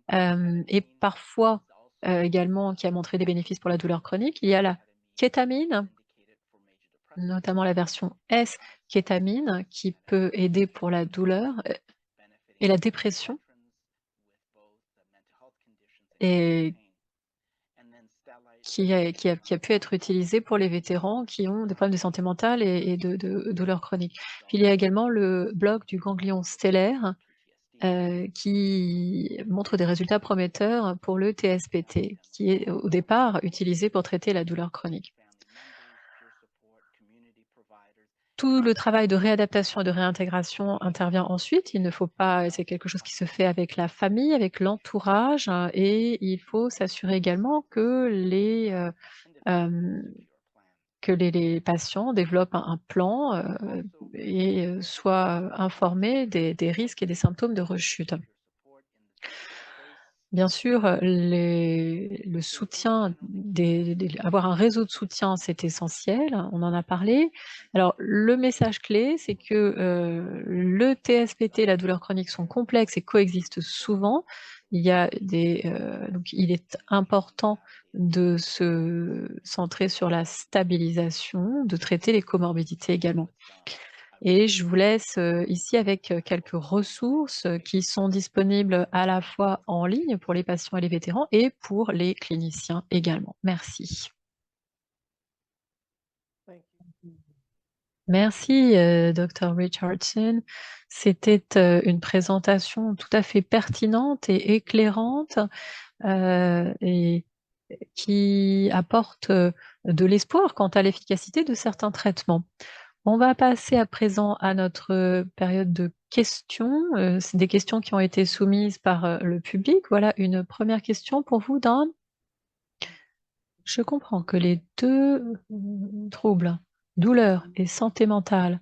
et parfois, également qui a montré des bénéfices pour la douleur chronique. Il y a la kétamine, notamment la version S-kétamine, qui peut aider pour la douleur, et la dépression. Et qui a pu être utilisé pour les vétérans qui ont des problèmes de santé mentale et de douleurs chroniques. Puis il y a également le bloc du ganglion stellaire, qui montre des résultats prometteurs pour le TSPT, qui est au départ utilisé pour traiter la douleur chronique. Tout le travail de réadaptation et de réintégration intervient ensuite. Il ne faut pas c'est quelque chose qui se fait avec la famille, avec l'entourage, et il faut s'assurer également hem, que les patients développent un plan, et soient informés des risques et des symptômes de rechute. Bien sûr, le soutien des avoir un réseau de soutien, c'est essentiel, on en a parlé. Alors le message clé, c'est que, le TSPT et la douleur chronique sont complexes et coexistent souvent. Il y a donc il est important de se centrer sur la stabilisation, de traiter les comorbidités également. Et je vous laisse, ici avec, quelques ressources, qui sont disponibles à la fois en ligne pour les patients et les vétérans et pour les cliniciens également. Merci. Merci, docteur Richardson. C'était, une présentation tout à fait pertinente et éclairante, et qui apporte, de l'espoir quant à l'efficacité de certains traitements. On va passer à présent à notre, période de questions. C'est des questions qui ont été soumises par, le public. Voilà une première question pour vous, Dan. Je comprends que les 2 troubles, douleur et santé mentale,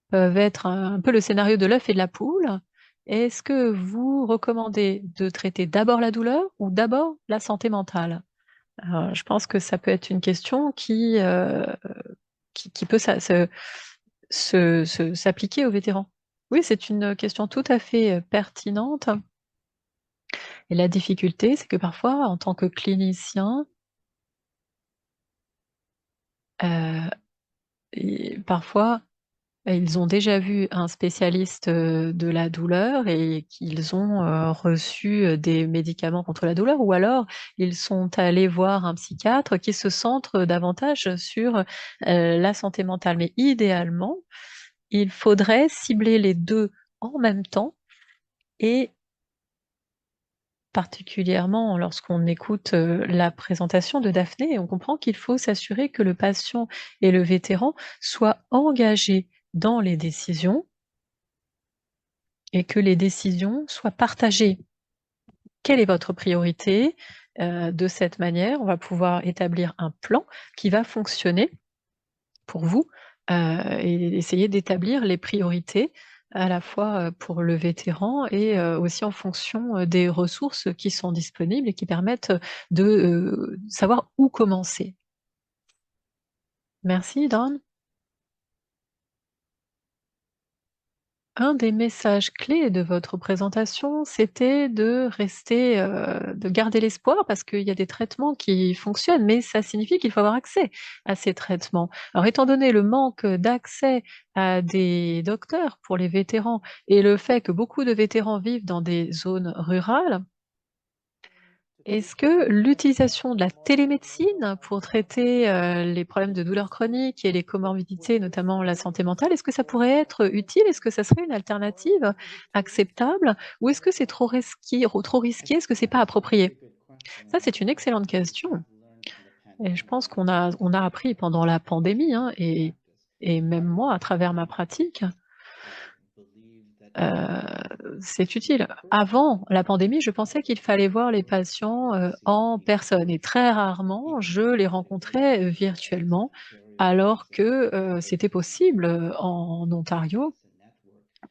peuvent être un peu le scénario de l'œuf et de la poule. Est-ce que vous recommandez de traiter d'abord la douleur ou d'abord la santé mentale? Je pense que ça peut être une question qui peut s'appliquer aux vétérans. Oui, c'est une question tout à fait, pertinente, et la difficulté, c'est que parfois, en tant que clinicien, heu, parfois, ils ont déjà vu un spécialiste, de la douleur et qu'ils ont, reçu, des médicaments contre la douleur, ou alors ils sont allés voir un psychiatre qui se centre davantage sur, la santé mentale. Mais idéalement, il faudrait cibler les 2 en même temps, et particulièrement lorsqu'on écoute, la présentation de Daphné, on comprend qu'il faut s'assurer que le patient et le vétéran soient engagés dans les décisions et que les décisions soient partagées. Quelle est votre priorité? De cette manière, on va pouvoir établir un plan qui va fonctionner pour vous, et essayer d'établir les priorités à la fois, pour le vétéran et aussi en fonction, des ressources qui sont disponibles et qui permettent, de, savoir où commencer. Merci, Dan. Un des messages clés de votre présentation, c'était de rester, de garder l'espoir parce qu'il y a des traitements qui fonctionnent, mais ça signifie qu'il faut avoir accès à ces traitements. Alors étant donné le manque d'accès à des docteurs pour les vétérans et le fait que beaucoup de vétérans vivent dans des zones rurales, est-ce que l'utilisation de la télémédecine pour traiter, les problèmes de douleurs chroniques et les comorbidités, notamment la santé mentale, est-ce que ça pourrait être utile? Est-ce que ça serait une alternative acceptable? Ou est-ce que c'est trop risqué? Est-ce que c'est pas approprié? Ça, c'est une excellente question, et je pense qu'on a appris pendant la pandémie, hein, et même moi à travers ma pratique. C'est utile. Avant la pandémie, je pensais qu'il fallait voir les patients, en personne, et très rarement je les rencontrais, virtuellement, alors que, c'était possible, en Ontario.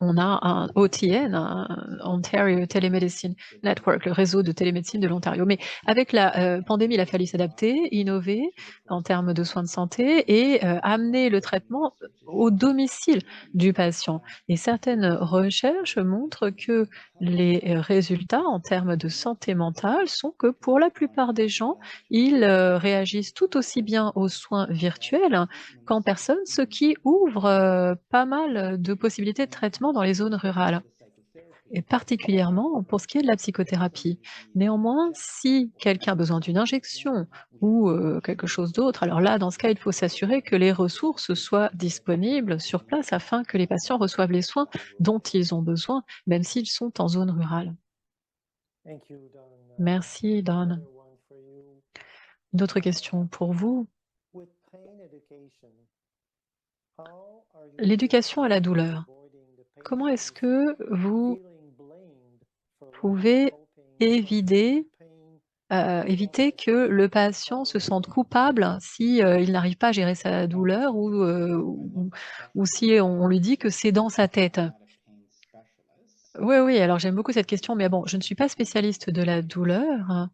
On a un OTN, un Ontario Telemedicine Network, le réseau de télémédecine de l'Ontario. Mais avec la, pandémie, il a fallu s'adapter, innover en termes de soins de santé et amener le traitement, au domicile du patient. Et certaines recherches montrent que les, résultats en termes de santé mentale sont que pour la plupart des gens, ils, réagissent tout aussi bien aux soins virtuels qu'en personne, ce qui ouvre, pas mal de possibilités de traitement dans les zones rurales. et particulièrement pour ce qui est de la psychothérapie. Néanmoins, si quelqu'un a besoin d'une injection ou quelque chose d'autre, alors là, dans ce cas, il faut s'assurer que les ressources soient disponibles sur place afin que les patients reçoivent les soins dont ils ont besoin, même s'ils sont en zone rurale. Merci, Don. Une autre question pour vous. L'éducation à la douleur. Comment est-ce que vous pouvez éviter éviter que le patient se sente coupable si, il n'arrive pas à gérer sa douleur ou si on lui dit que c'est dans sa tête? Oui, oui, alors j'aime beaucoup cette question, mais bon, je ne suis pas spécialiste de la douleur,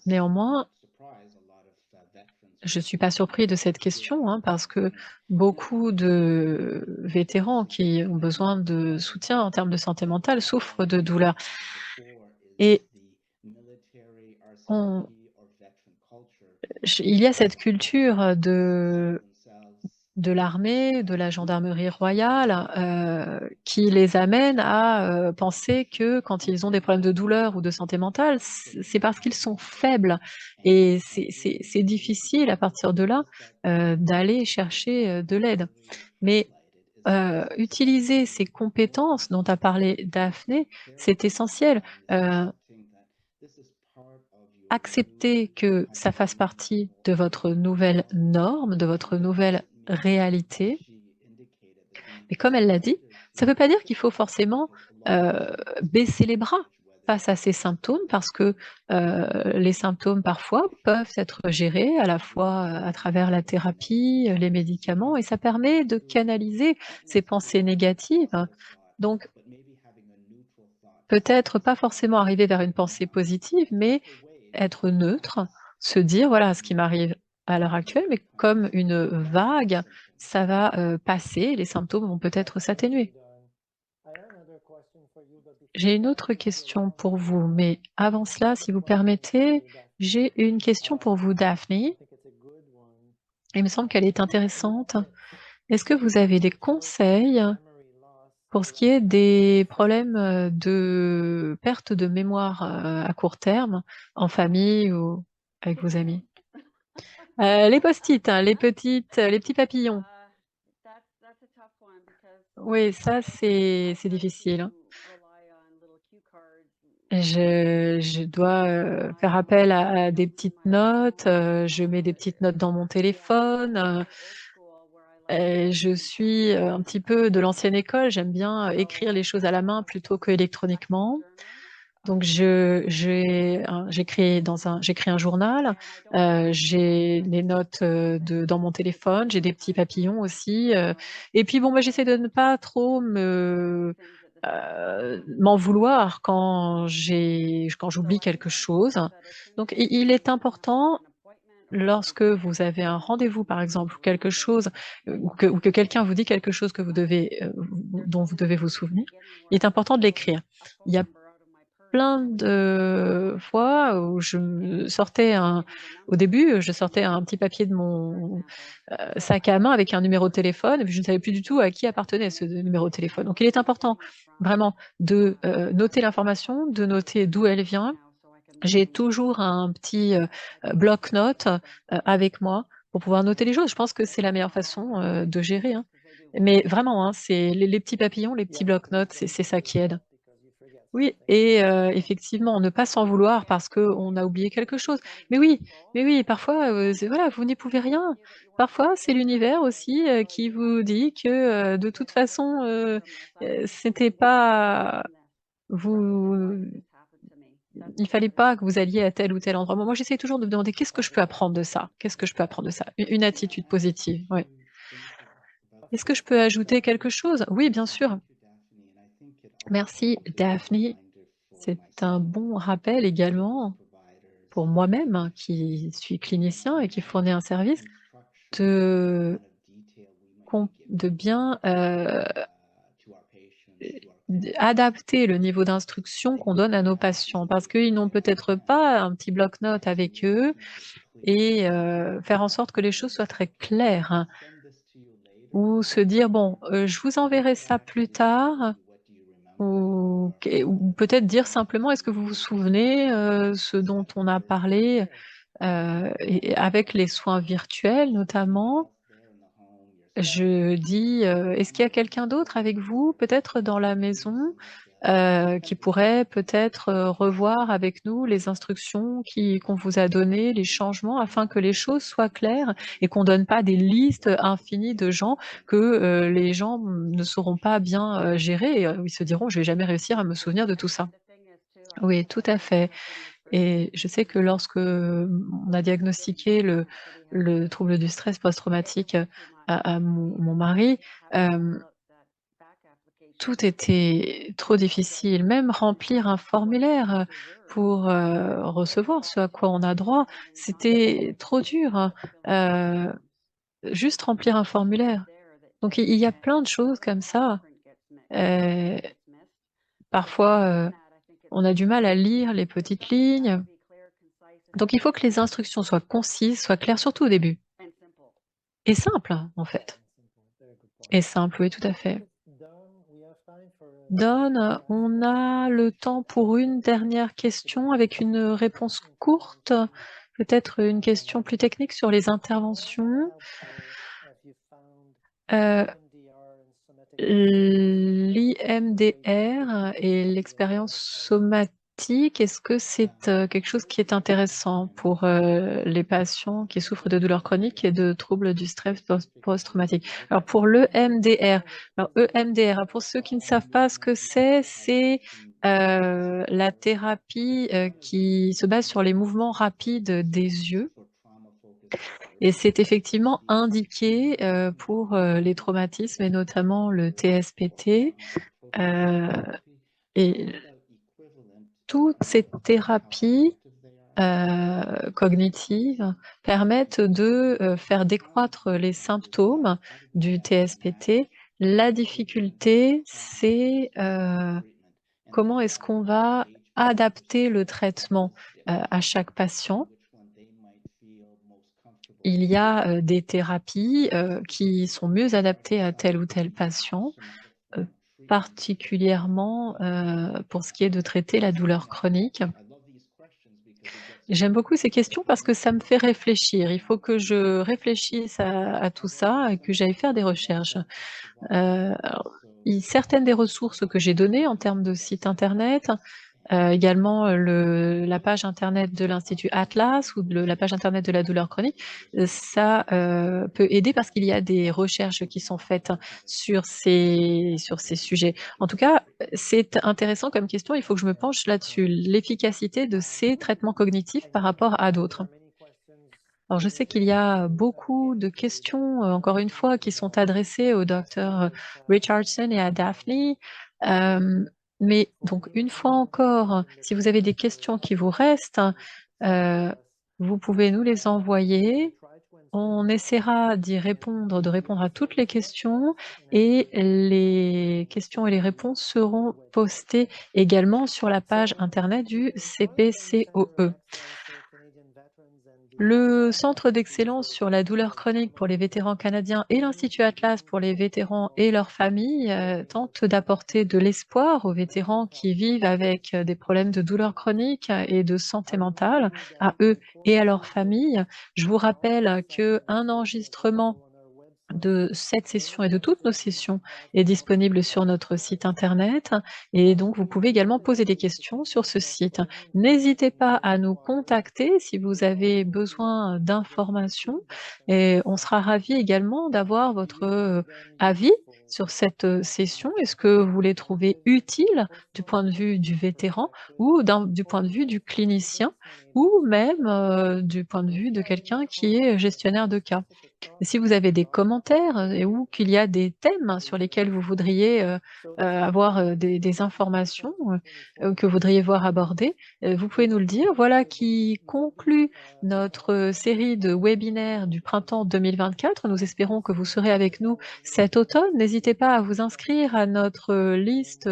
néanmoins, je ne suis pas surpris de cette question, hein, parce que beaucoup de vétérans qui ont besoin de soutien en termes de santé mentale souffrent de douleurs et on il y a cette culture de l'armée, de la gendarmerie royale, qui les amène à, penser que quand ils ont des problèmes de douleur ou de santé mentale, c'est parce qu'ils sont faibles et c'est difficile à partir de là, d'aller chercher, de l'aide. Mais, utiliser ces compétences dont a parlé Daphné, c'est essentiel. Heu, Accepter que ça fasse partie de votre nouvelle norme, de votre nouvelle réalité. Mais comme elle l'a dit, ça ne veut pas dire qu'il faut forcément, baisser les bras face à ces symptômes parce que, les symptômes parfois peuvent être gérés à la fois, à travers la thérapie, les médicaments et ça permet de canaliser ces pensées négatives. Donc peut-être pas forcément arriver vers une pensée positive, mais être neutre, se dire: «Voilà ce qui m'arrive à l'heure actuelle, mais comme une vague, ça va, passer, les symptômes vont peut-être s'atténuer». J'ai une autre question pour vous, mais avant cela, si vous permettez, j'ai une question pour vous, Daphne. Il me semble qu'elle est intéressante. Est-ce que vous avez des conseils pour ce qui est des problèmes, de perte de mémoire, à court terme, en famille ou avec vos amis? Les post-it, hein, les petits papillons. Oui, ça c'est difficile, hein. Je dois, faire appel à des petites notes, je mets des petites notes dans mon téléphone, et je suis, un petit peu de l'ancienne école. J'aime bien, écrire les choses à la main plutôt que électroniquement. Donc j'écris un journal, j'ai les notes, dans mon téléphone, j'ai des petits papillons aussi, et puis bon, bah, j'essaie de ne pas trop m'en vouloir quand j'oublie quelque chose. Donc il est important, lorsque vous avez un rendez-vous par exemple ou quelque chose, ou que quelqu'un vous dit quelque chose que vous devez, dont vous devez vous souvenir, il est important de l'écrire. Il y a plein de fois où au début, je sortais un petit papier de mon, sac à main avec un numéro de téléphone et puis je ne savais plus du tout à qui appartenait ce numéro de téléphone. Donc il est important vraiment de, noter l'information, de noter d'où elle vient. J'ai toujours un petit, bloc-notes, avec moi pour pouvoir noter les choses. Je pense que c'est la meilleure façon, de gérer, hein. Mais vraiment, hein, c'est les petits papillons, les petits bloc-notes, c'est ça qui aide. Oui et effectivement, ne pas s'en vouloir parce qu'on a oublié quelque chose. Mais oui, parfois, c'est voilà, vous n'y pouvez rien. Parfois, c'est l'univers aussi, qui vous dit que, de toute façon, c'était pas vous il fallait pas que vous alliez à tel ou tel endroit. Moi, j'essaie toujours de me demander: «Qu'est-ce que je peux apprendre de ça? Qu'est-ce que je peux apprendre de ça?» Une attitude positive, ouais. Est-ce que je peux ajouter quelque chose? Oui, bien sûr. Merci Daphne. C'est un bon rappel également pour moi-même, hein, qui suis clinicien et qui fournit un service, de de bien, adapter le niveau d'instruction qu'on donne à nos patients. Parce qu'ils n'ont peut-être pas un petit bloc-notes avec eux et faire en sorte que les choses soient très claires, hein. Ou se dire: «Bon, je vous enverrai ça plus tard». Ou peut-être dire simplement: «Est-ce que vous vous souvenez, ce dont on a parlé?» Et avec les soins virtuels notamment, je dis, «Est-ce qu'il y a quelqu'un d'autre avec vous, peut-être dans la maison, qui pourrait peut-être, revoir avec nous les instructions qu'on vous a données, les changements, afin que les choses soient claires et qu'on donne pas des listes infinies de gens que, les gens, ne sauront pas bien, gérer et ils se diront: "Je vais jamais réussir à me souvenir de tout ça"». Oui, tout à fait. Et je sais que lorsque, on a diagnostiqué le trouble du stress post-traumatique, à mon mari, hem, tout était trop difficile. Même remplir un formulaire, pour, recevoir ce à quoi on a droit, c'était trop dur, hein. Heu, Juste remplir un formulaire. Donc il y a plein de choses comme ça. Heu, Parfois, on a du mal à lire les petites lignes. Donc il faut que les instructions soient concises, soient claires, surtout au début. Et simple, hein, en fait. Et simple, oui, tout à fait. Don, on a le temps pour une dernière question avec une réponse courte, peut-être une question plus technique sur les interventions. Heu, L'IMDR et l'expérience somatique, est-ce que c'est, quelque chose qui est intéressant pour, les patients qui souffrent de douleurs chroniques et de troubles du stress post-traumatique? Alors pour l'EMDR, alors EMDR, pour ceux qui ne savent pas ce que c'est, la thérapie, qui se base sur les mouvements rapides des yeux et c'est effectivement indiqué, pour, les traumatismes et notamment le TSPT. Heu et toutes ces thérapies, cognitives permettent de, faire décroître les symptômes du TSPT. La difficulté, c'est, comment est-ce qu'on va adapter le traitement, à chaque patient? Il y a, des thérapies, qui sont mieux adaptées à tel ou tel patient, heu, particulièrement, pour ce qui est de traiter la douleur chronique. J'aime beaucoup ces questions parce que ça me fait réfléchir. Il faut que je réfléchisse à tout ça et que j'aille faire des recherches. Alors, certaines des ressources que j'ai données en termes de site internet, également, la page internet de l'Institut Atlas ou la page internet de la douleur chronique, ça, peut aider parce qu'il y a des recherches qui sont faites sur ces sujets. En tout cas, c'est intéressant comme question, il faut que je me penche là-dessus, l'efficacité de ces traitements cognitifs par rapport à d'autres. Alors je sais qu'il y a beaucoup de questions, encore une fois, qui sont adressées au docteur, Richardson et à Daphne. Hem, mais donc une fois encore, si vous avez des questions qui vous restent, heu, vous pouvez nous les envoyer. On essaiera de répondre à toutes les questions et les questions et les réponses seront postées également sur la page internet du CPCOE. Le Centre d'excellence sur la douleur chronique pour les vétérans canadiens et l'Institut Atlas pour les vétérans et leurs familles tentent d'apporter de l'espoir aux vétérans qui vivent avec des problèmes de douleur chronique et de santé mentale, à eux et à leurs familles. Je vous rappelle qu'un enregistrement de cette session et de toutes nos sessions est disponible sur notre site internet et donc vous pouvez également poser des questions sur ce site. N'hésitez pas à nous contacter si vous avez besoin d'informations et on sera ravis également d'avoir votre, avis sur cette, session. Est-ce que vous les trouvez utiles du point de vue du vétéran ou du point de vue du clinicien ou même, du point de vue de quelqu'un qui est gestionnaire de cas? Si vous avez des commentaires, et ou qu'il y a des thèmes sur lesquels vous voudriez, avoir, des informations, que vous voudriez voir abordées, vous pouvez nous le dire. Voilà qui conclut notre, série de webinaires du printemps 2024. Nous espérons que vous serez avec nous cet automne. N'hésitez pas à vous inscrire à notre, liste,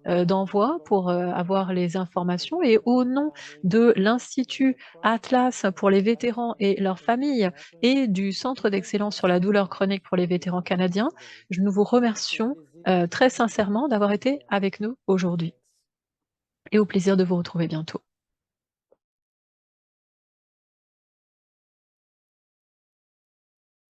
d'envoi pour, avoir les informations et au nom de l'Institut Atlas pour les vétérans et leurs familles et du Centre d'excellence sur la douleur chronique pour les vétérans canadiens. Nous vous remercions très sincèrement d'avoir été avec nous aujourd'hui et au plaisir de vous retrouver bientôt.